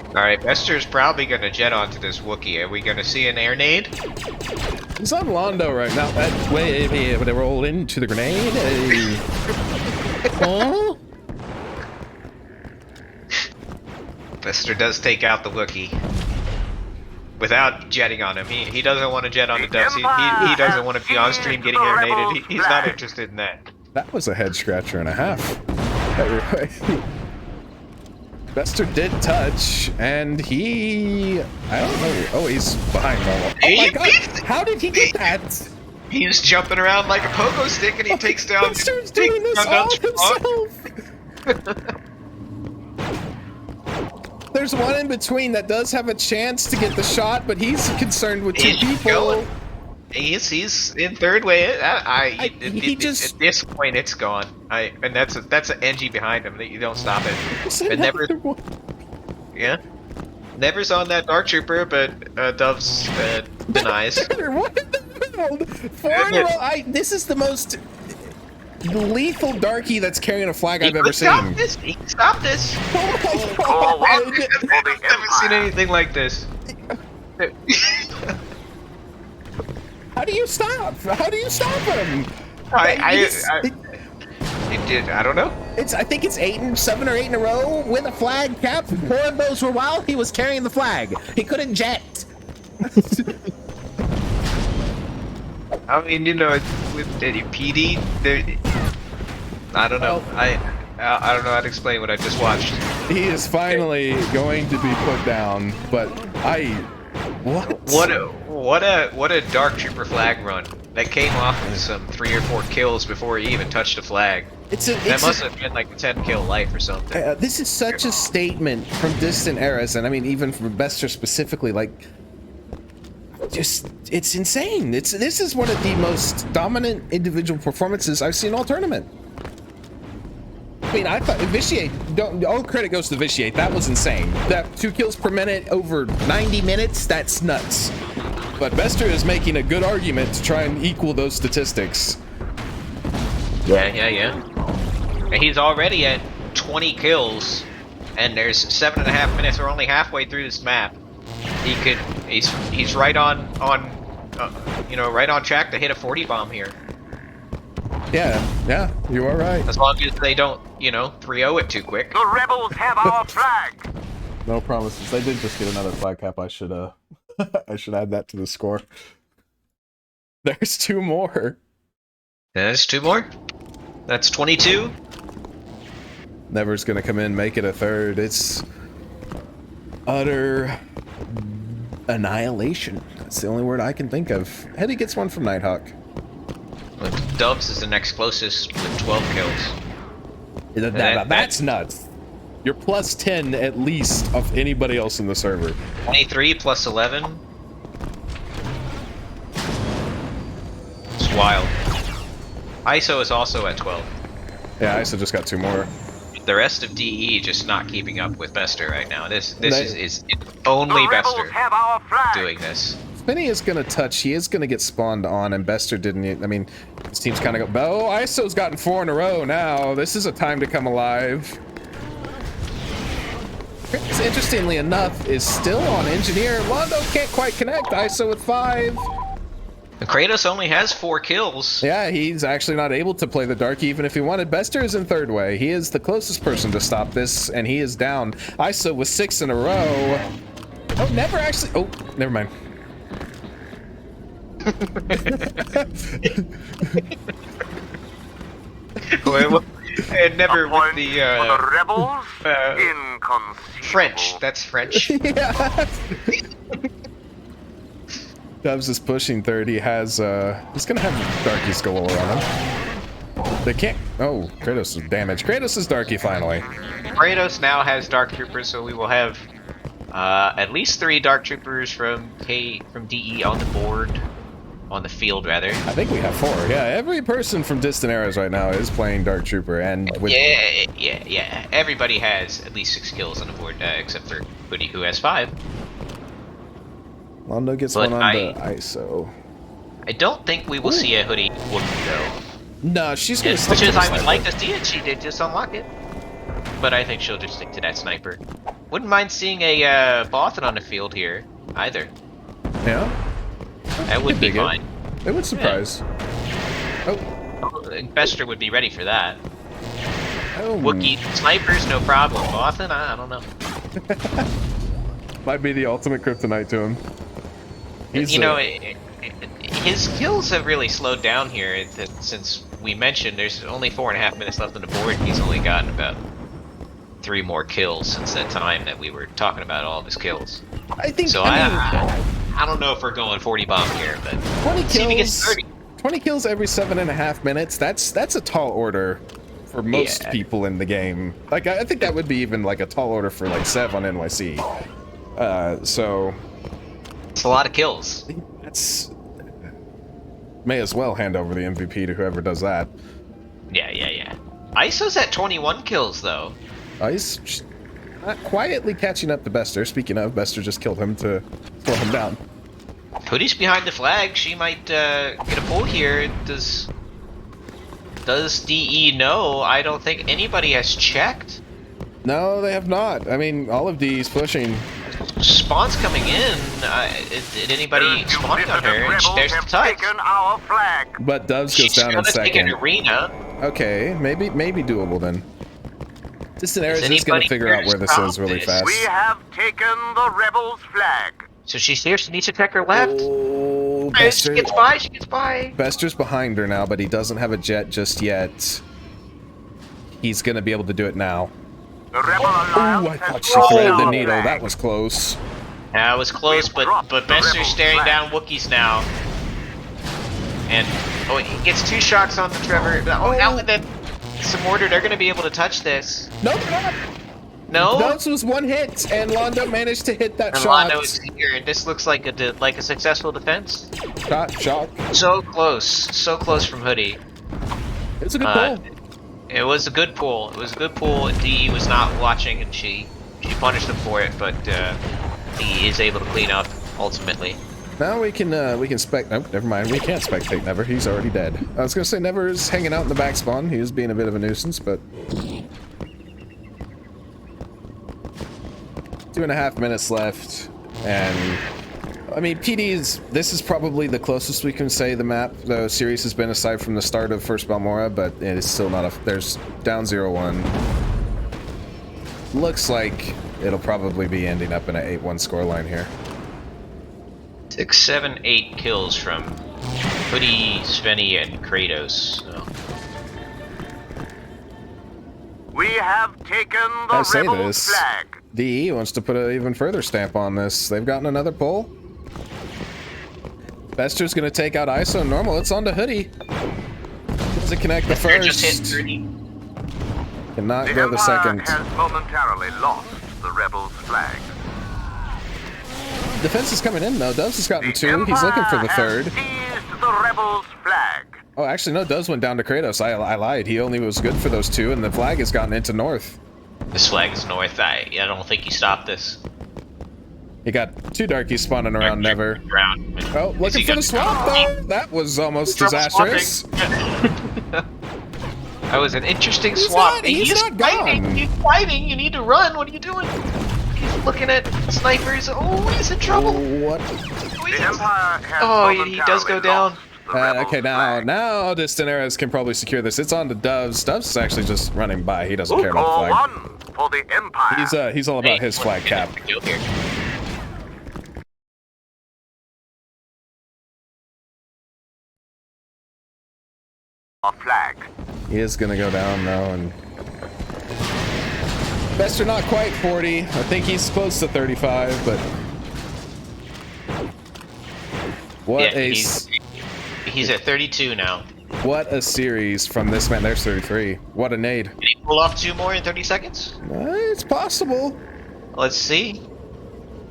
Speaker 1: Alright, Bester's probably gonna jet onto this Wookiee. Are we gonna see an air nade?
Speaker 2: He's on Londo right now. Wait, they roll into the grenade. Huh?
Speaker 1: Bester does take out the Wookiee. Without jetting on him. He doesn't want to jet on the Dubs. He doesn't want to be on stream getting air naded. He's not interested in that.
Speaker 2: That was a head scratcher and a half. Bester did touch, and he... I don't know. Oh, he's behind normal. Oh my god! How did he get that?
Speaker 1: He's jumping around like a pogo stick, and he takes down...
Speaker 2: Bester's doing this all himself! There's one in between that does have a chance to get the shot, but he's concerned with two people.
Speaker 1: Going. He's in third way. At this point, it's gone. And that's an NG behind him. You don't stop it. And Never, yeah, Never's on that Dark Trooper, but Doves denies.
Speaker 2: What in the world? Four in a row. This is the most lethal darkie that's carrying a flag I've ever seen.
Speaker 1: He can stop this.
Speaker 2: Oh my god!
Speaker 1: I've never seen anything like this.
Speaker 2: How do you stop? How do you stop him?
Speaker 1: I don't know.
Speaker 2: I think it's 7 or 8 in a row with a flag cap. 4 of those were while he was carrying the flag. He couldn't jet.
Speaker 1: I mean, you know, with PD, I don't know. I don't know how to explain what I just watched.
Speaker 2: He is finally going to be put down, but
Speaker 1: What a Dark Trooper flag run that came off with some 3 or 4 kills before he even touched a flag. That must have been like a 10-kill life or something.
Speaker 2: This is such a statement from distant eras, and I mean even from Bester specifically. Like, it's insane. This is one of the most dominant individual performances I've seen all tournament. I mean, I thought Vitiate, all credit goes to Vitiate. That was insane. That 2 kills per minute over 90 minutes, that's nuts. But Bester is making a good argument to try and equal those statistics.
Speaker 1: Yeah. And he's already at 20 kills, and there's 7.5 minutes. We're only halfway through this map. He's right on right on track to hit a 40 bomb here.
Speaker 2: Yeah, you are right.
Speaker 1: As long as they don't, 3-0 it too quick.
Speaker 5: The rebels have our flag.
Speaker 2: No promises. They did just get another flag cap. I should I should add that to the score. There's 2 more.
Speaker 1: There's 2 more. That's 22.
Speaker 2: Never's gonna come in, make it a third. It's utter annihilation. That's the only word I can think of. Hetty gets one from Nighthawk.
Speaker 1: Dubs is the next closest with 12 kills.
Speaker 2: That's nuts. You're plus 10 at least of anybody else in the server.
Speaker 1: 23 plus 11. It's wild. ISO is also at 12.
Speaker 2: Yeah, ISO just got 2 more.
Speaker 1: The rest of DE just not keeping up with Bester right now. This is only Bester doing this.
Speaker 2: Spinny is gonna touch. He is gonna get spawned on, and Bester didn't. I mean, this team's kind of go. Oh, ISO's gotten 4 in a row now. This is a time to come alive. Interestingly enough, is still on Engineer. Londo can't quite connect. ISO with 5.
Speaker 1: And Kratos only has 4 kills.
Speaker 2: Yeah, he's actually not able to play the Dark even if he wanted. Bester is in 3rd way. He is the closest person to stop this, and he is down. ISO with 6 in a row. Oh, never actually. Oh, never mind.
Speaker 1: And never with the
Speaker 5: rebels inconceivable.
Speaker 1: French. That's French.
Speaker 2: Yeah. Dubs is pushing third. He has, he's gonna have Darky Skull on him. They can't. Oh, Kratos is damaged. Kratos is Darky finally.
Speaker 1: Kratos now has Dark Troopers, so we will have at least 3 Dark Troopers from DE on the board, on the field rather.
Speaker 2: I think we have 4. Yeah, every person from Distant Eras right now is playing Dark Trooper, and with
Speaker 1: Yeah. Everybody has at least 6 kills on the board, except for Hoodie, who has 5.
Speaker 2: Londo gets
Speaker 1: But
Speaker 2: one on the ISO.
Speaker 1: I don't think we will see a Hoodie Wookiee though.
Speaker 2: No, she's gonna
Speaker 1: As
Speaker 2: stick
Speaker 1: much
Speaker 2: to
Speaker 1: as
Speaker 2: the
Speaker 1: I would
Speaker 2: sniper.
Speaker 1: like to see it, she did just unlock it. But I think she'll just stick to that sniper. Wouldn't mind seeing a Bothan on the field here, either.
Speaker 2: Yeah,
Speaker 1: That would be
Speaker 2: dig it.
Speaker 1: fine.
Speaker 2: it would surprise. Oh,
Speaker 1: Bester would be ready for that.
Speaker 2: oh.
Speaker 1: Wookiee snipers, no problem. Bothan, I don't know.
Speaker 2: Might be the ultimate kryptonite to him. He's,
Speaker 1: You know, his kills have really slowed down here since we mentioned there's only 4.5 minutes left on the board. He's only gotten about 3 more kills since that time that we were talking about all of his kills.
Speaker 2: I think.
Speaker 1: So
Speaker 2: I mean,
Speaker 1: I don't know if we're going 40 bomb here, but
Speaker 2: 20
Speaker 1: see if he gets
Speaker 2: kills.
Speaker 1: 30.
Speaker 2: 20 kills every 7.5 minutes. That's a tall order for most
Speaker 1: Yeah.
Speaker 2: people in the game. Like I think that would be even like a tall order for like Sev on NYC. So
Speaker 1: It's a lot of kills.
Speaker 2: that's may as well hand over the MVP to whoever does that.
Speaker 1: Yeah. ISO's at 21 kills though.
Speaker 2: Ice quietly catching up to Bester. Speaking of, Bester just killed him to slow him down.
Speaker 1: Hoodie's behind the flag. She might get a pull here. Does DE know? I don't think anybody has checked.
Speaker 2: No, they have not. I mean, all of these pushing.
Speaker 1: Spawns coming in. Did anybody spawn on her?
Speaker 5: Rebels
Speaker 1: There's the
Speaker 5: have
Speaker 1: touch.
Speaker 5: taken our flag.
Speaker 2: But Doves goes
Speaker 1: She's
Speaker 2: down in
Speaker 1: gonna take an
Speaker 2: second.
Speaker 1: arena.
Speaker 2: Okay, maybe doable then. Distant Eras is
Speaker 1: anybody
Speaker 2: gonna figure out
Speaker 1: here
Speaker 2: where this
Speaker 1: stop
Speaker 2: is really
Speaker 1: this?
Speaker 2: fast.
Speaker 5: We have taken the rebels' flag.
Speaker 1: So she's here. She needs to check her left.
Speaker 2: Oh,
Speaker 1: She
Speaker 2: Bester.
Speaker 1: gets by. She gets by.
Speaker 2: Bester's behind her now, but he doesn't have a jet just yet. He's gonna be able to do it now.
Speaker 5: The rebel
Speaker 2: Oh,
Speaker 5: alliance
Speaker 2: I
Speaker 5: has
Speaker 2: thought she
Speaker 5: dropped
Speaker 2: threaded the
Speaker 5: our
Speaker 2: needle.
Speaker 5: flag.
Speaker 2: That was close.
Speaker 1: That was close,
Speaker 5: We've dropped
Speaker 1: but
Speaker 5: the
Speaker 1: Bester's
Speaker 5: rebel
Speaker 1: staring
Speaker 5: flag.
Speaker 1: down Wookiees now. And he gets 2 shots on the Trevor. Now with some mortar, they're gonna be able to touch this.
Speaker 2: No, they're not.
Speaker 1: No.
Speaker 2: Doves was one hit, and Londo managed to hit that
Speaker 1: And
Speaker 2: shot.
Speaker 1: Londo is here. This looks like a successful defense.
Speaker 2: Shot.
Speaker 1: So close from Hoodie.
Speaker 2: It was a good pull.
Speaker 1: It was a good pull. It was a good pull. DE was not watching, and she punished him for it. But DE is able to clean up ultimately.
Speaker 2: Now we can spec. Nope, never mind. We can't spectate Never. He's already dead. I was gonna say Never is hanging out in the back spawn. He is being a bit of a nuisance, but 2.5 minutes left, and I mean PD's. This is probably the closest we can say the map the series has been aside from the start of First Balmora, but it is still not a. There's down 0-1. Looks like it'll probably be ending up in an 8-1 scoreline here.
Speaker 1: 6, 7, 8 kills from Hoodie, Svenny, and Kratos. So.
Speaker 5: We have taken the
Speaker 2: I say
Speaker 5: rebels'
Speaker 2: this.
Speaker 5: flag.
Speaker 2: DE wants to put an even further stamp on this. They've gotten another pull. Bester's gonna take out ISO normal. It's on to Hoodie. Does it connect the
Speaker 1: They're
Speaker 2: first?
Speaker 1: just hitting 3.
Speaker 2: Cannot
Speaker 5: The
Speaker 2: go the
Speaker 5: Empire
Speaker 2: second.
Speaker 5: has momentarily lost the rebels' flag.
Speaker 2: Defense is coming in though. Doves has gotten
Speaker 5: The
Speaker 2: 2. He's looking for the
Speaker 5: Empire
Speaker 2: third.
Speaker 5: has seized the rebels' flag.
Speaker 2: Oh, actually no. Doves went down to Kratos. I lied. He only was good for those 2, and the flag has gotten into North.
Speaker 1: This flag is north. I don't think you stopped this.
Speaker 2: He got 2 darkies spawning around Never.
Speaker 1: Ground.
Speaker 2: Oh,
Speaker 1: Is
Speaker 2: looking
Speaker 1: he
Speaker 2: for the
Speaker 1: gonna-
Speaker 2: swap though. That was almost
Speaker 1: Trouble
Speaker 2: disastrous.
Speaker 1: That was an interesting
Speaker 2: He's
Speaker 1: swap.
Speaker 2: not- he's not
Speaker 1: fighting.
Speaker 2: gone.
Speaker 1: He's fighting. You need to run. What are you doing? He's looking at snipers. Oh, he's in trouble.
Speaker 2: What?
Speaker 5: The Empire has
Speaker 1: Oh, he does go
Speaker 5: momentarily
Speaker 1: down.
Speaker 5: lost the rebels'
Speaker 2: Okay,
Speaker 5: flag.
Speaker 2: now Distant Eras can probably secure this. It's on to Doves. Doves is actually just running by. He doesn't care about
Speaker 5: Score
Speaker 2: the flag.
Speaker 5: 1 for the Empire.
Speaker 2: He's all about his flag cap.
Speaker 1: Kill here.
Speaker 5: Flag.
Speaker 2: He is gonna go down though, and Bester not quite 40. I think he's close to 35, but What
Speaker 1: Yeah,
Speaker 2: a
Speaker 1: he's at 32 now.
Speaker 2: what a series from this man. There's 33. What a nade.
Speaker 1: Can he pull off 2 more in 30 seconds?
Speaker 2: It's possible.
Speaker 1: Let's see.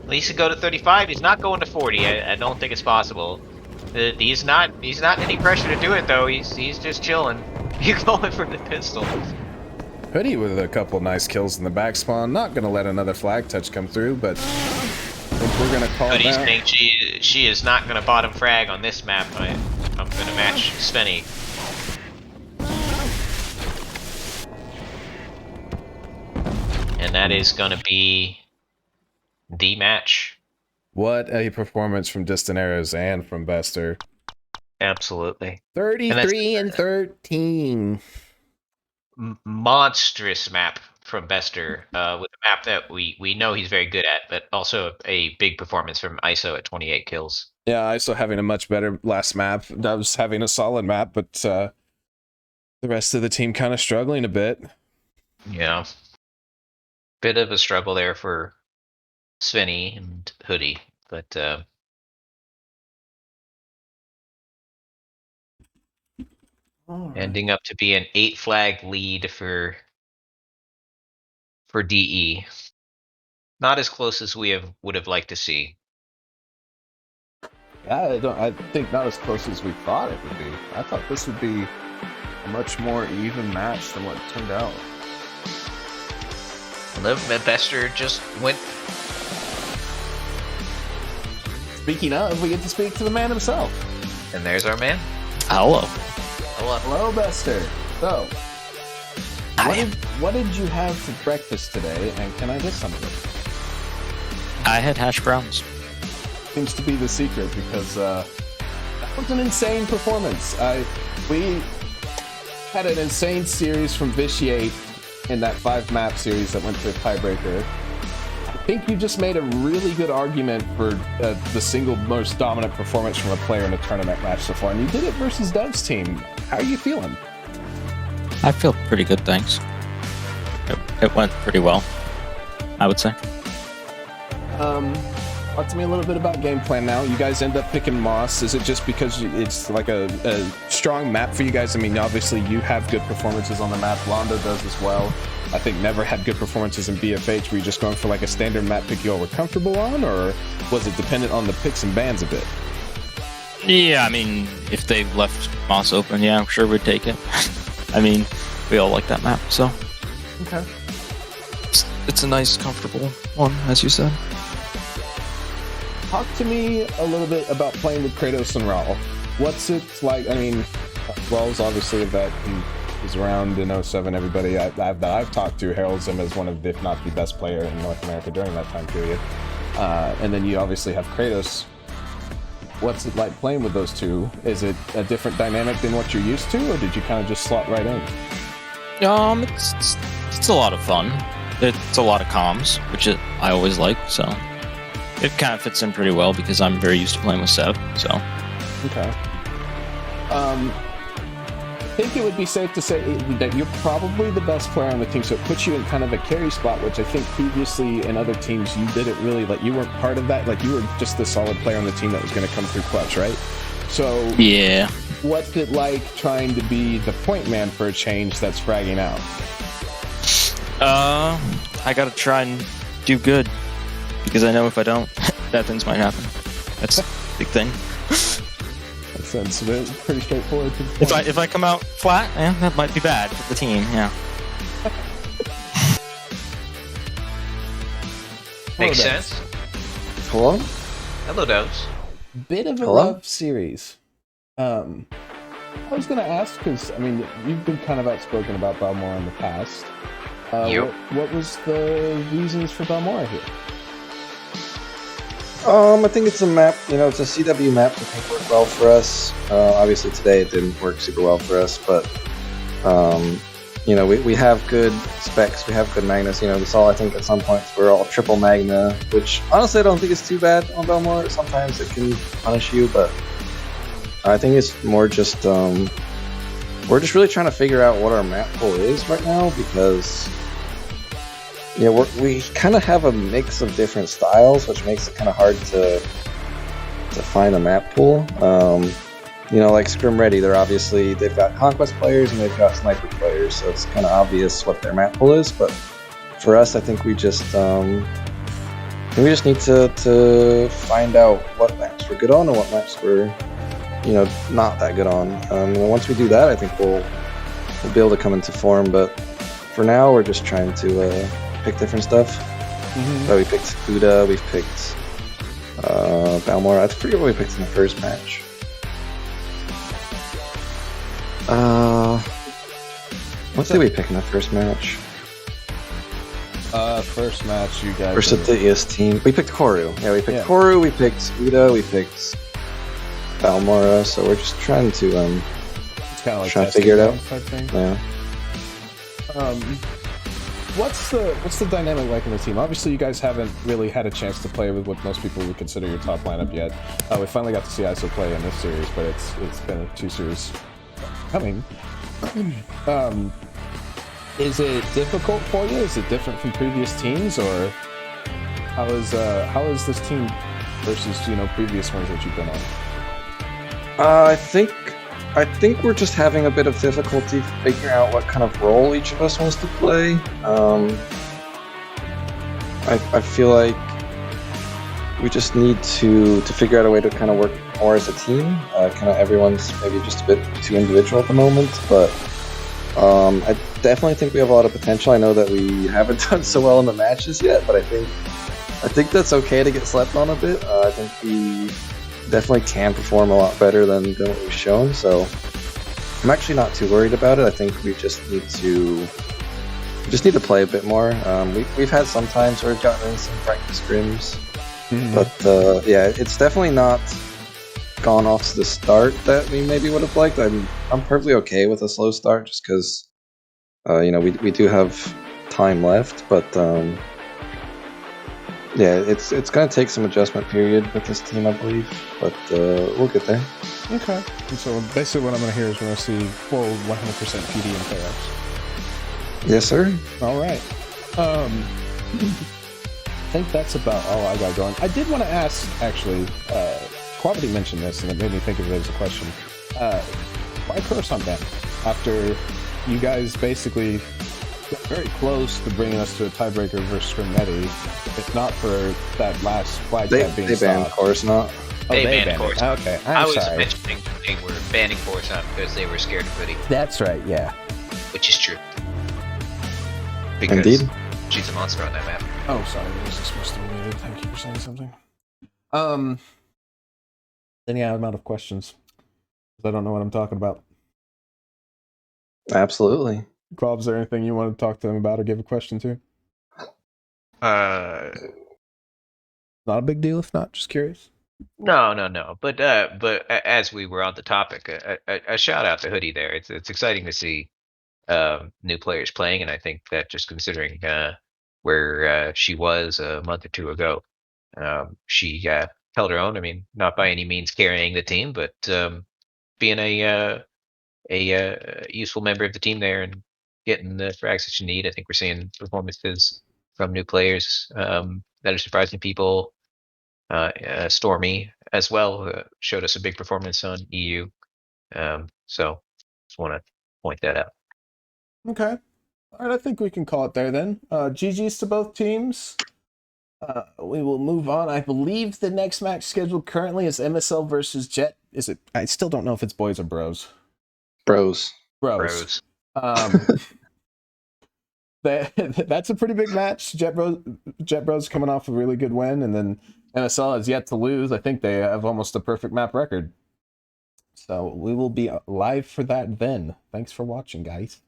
Speaker 1: At least he go to 35. He's not going to 40. I don't think it's possible. He's not in any pressure to do it though. He's just chilling. He's going for the pistol.
Speaker 2: Hoodie with a couple nice kills in the back spawn. Not gonna let another flag touch come through, but I think we're gonna call it
Speaker 1: Hoodie's
Speaker 2: now.
Speaker 1: saying she is not gonna bottom frag on this map. I'm gonna match Svenny. And that is gonna be the match.
Speaker 2: What a performance from Distant Arrows and from Bester.
Speaker 1: Absolutely.
Speaker 2: 33 and 13.
Speaker 1: Monstrous map from Bester, with a map that we know he's very good at, but also a big performance from ISO at 28 kills.
Speaker 2: Yeah, ISO having a much better last map. Dubs having a solid map, but the rest of the team kind of struggling a bit.
Speaker 1: Yeah. Bit of a struggle there for Svenny and Hoodie, but ending up to be an 8 flag lead for DE. Not as close as we would have liked to see.
Speaker 2: Yeah, I think not as close as we thought it would be. I thought this would be a much more even match than what it turned out.
Speaker 1: Bester just went.
Speaker 2: Speaking of, we get to speak to the man himself.
Speaker 1: And there's our man.
Speaker 6: Hello.
Speaker 2: Hello, Bester. So, what did you have for breakfast today, and can I get some of it?
Speaker 6: I had hash browns.
Speaker 2: Seems to be the secret, because that was an insane performance. We had an insane series from Vitiate in that 5-map series that went to a tiebreaker. I think you just made a really good argument for the single most dominant performance from a player in a tournament match so far, and you did it versus Dub's team. How are you feeling?
Speaker 6: I feel pretty good, thanks. It went pretty well, I would say.
Speaker 2: Talk to me a little bit about game plan now. You guys end up picking Moss. Is it just because it's like a strong map for you guys? I mean, obviously you have good performances on the map. Londo does as well. I think Never had good performances in BFH. Were you just going for like a standard map pick you all were comfortable on, or was it dependent on the picks and bans a bit?
Speaker 6: Yeah, I mean, if they left Moss open, yeah, I'm sure we'd take it. I mean, we all like that map, so.
Speaker 2: Okay.
Speaker 3: It's a nice, comfortable one, as you said.
Speaker 2: Talk to me a little bit about playing with Kratos and Raul. What's it like? I mean, Raul's obviously a vet. He was around in 07. Everybody that I've talked to heralds him as one of, if not the best player in North America during that time period. And then you obviously have Kratos. What's it like playing with those two? Is it a different dynamic than what you're used to, or did you kind of just slot right in?
Speaker 6: It's a lot of fun. It's a lot of comms, which I always like, so it kind of fits in pretty well because I'm very used to playing with Seb, so.
Speaker 2: Okay. I think it would be safe to say that you're probably the best player on the team, so it puts you in kind of a carry spot, which I think previously in other teams you didn't really, like, you weren't part of that, like you were just the solid player on the team that was going to come through clutch, right? So
Speaker 6: Yeah.
Speaker 2: what's it like trying to be the point man for a change that's fragging out?
Speaker 6: I gotta try and do good because I know if I don't, bad things might happen. That's a big thing.
Speaker 2: That's pretty straightforward. To the point.
Speaker 6: If I come out flat, yeah, that might be bad for the team. Yeah.
Speaker 1: Makes
Speaker 2: Hello,
Speaker 1: sense.
Speaker 3: Hello?
Speaker 1: Hello, Dose.
Speaker 2: Bit of a
Speaker 3: Hello?
Speaker 2: rough series. I was gonna ask because I mean you've been kind of outspoken about Balmora in the past.
Speaker 1: Yep.
Speaker 2: What was the reasons for Balmora here?
Speaker 3: I think it's a map, it's a CW map that I think worked well for us. Obviously today it didn't work super well for us, but, we have good specs, we have good Magnus. We saw, I think, at some points we're all triple Magna, which honestly I don't think is too bad on Balmora. Sometimes it can punish you, but I think it's more just, we're just really trying to figure out what our map pool is right now because we kind of have a mix of different styles, which makes it kind of hard to find a map pool. You know, like Scrim Ready, they've got Conquest players and they've got Sniper players, so it's kind of obvious what their map pool is. But for us, I think we just need to find out what maps we're good on and what maps we're, you know, not that good on. And once we do that, I think we'll be able to come into form. But for now, we're just trying to pick different stuff. So we picked Uda, we've picked Balmora. I forget what we picked in the first match. What did we pick in the first match?
Speaker 2: First match, you guys.
Speaker 3: Versus the ES team. We picked Koru. Yeah, we picked Koru, we picked Uda, we picked Balmora, so we're just trying to
Speaker 2: it's kind of like
Speaker 3: trying to figure it out.
Speaker 2: Type thing.
Speaker 3: Yeah.
Speaker 2: What's the dynamic like in the team? Obviously, you guys haven't really had a chance to play with what most people would consider your top lineup yet. We finally got to see ISO play in this series, but it's been 2 series coming. Is it difficult for you? Is it different from previous teams, or how is this team versus previous ones that you've been on?
Speaker 3: I think we're just having a bit of difficulty figuring out what kind of role each of us wants to play. I feel like we just need to figure out a way to kind of work more as a team. Kind of everyone's maybe just a bit too individual at the moment, but I definitely think we have a lot of potential. I know that we haven't done so well in the matches yet, but I think that's okay to get slept on a bit. I think we definitely can perform a lot better than what we've shown, so I'm actually not too worried about it. I think we just need to play a bit more. We've had some times where we've gotten in some practice scrims, but yeah, it's definitely not gone off to the start that we maybe would have liked. I'm perfectly okay with a slow start just because we do have time left, but yeah, it's going to take some adjustment period with this team, I believe, but we'll get there.
Speaker 2: Okay. And so basically what I'm going to hear is we're going to see full 100% PD in playoffs.
Speaker 3: Yes, sir.
Speaker 2: All right. I think that's about all I got going. I did want to ask, actually, Quavity mentioned this, and it made me think of it as a question. Why Coruscant ban? After you guys basically got very close to bringing us to a tiebreaker versus Scrimnetti, if not for that last flag tap being
Speaker 3: they banned
Speaker 2: stopped.
Speaker 3: Coruscant.
Speaker 2: Oh,
Speaker 1: They
Speaker 2: banned
Speaker 1: banned
Speaker 2: it.
Speaker 1: Coruscant.
Speaker 2: Okay,
Speaker 1: I was
Speaker 2: sorry.
Speaker 1: mentioning they were banning Coruscant because they were scared of Hoodie,
Speaker 2: That's right, yeah.
Speaker 1: which is true. Because
Speaker 3: Indeed.
Speaker 1: she's a monster on that map.
Speaker 2: Oh, sorry, that wasn't supposed to be muted. Thank you for saying something. Then yeah, I'm out of questions. I don't know what I'm talking about.
Speaker 3: Absolutely.
Speaker 2: Quab, is there anything you want to talk to him about or give a question to? Not a big deal, if not, just curious.
Speaker 1: No. But as we were on the topic, a shout out to Hoodie there. It's exciting to see new players playing, and I think that just considering where she was a month or two ago, she held her own. I mean, not by any means carrying the team, but being a useful member of the team there and getting the frags that you need. I think we're seeing performances from new players that are surprising people. Stormy as well showed us a big performance on EU. So just want to point that out.
Speaker 2: Okay. All right, I think we can call it there then. GG's to both teams. We will move on. I believe the next match scheduled currently is MSL versus Jet. Is it? I still don't know if it's boys or bros.
Speaker 3: Bros.
Speaker 1: Bros.
Speaker 2: That's a pretty big match. Jet Bros coming off a really good win, and then MSL has yet to lose. I think they have almost a perfect map record. So we will be live for that then. Thanks for watching, guys.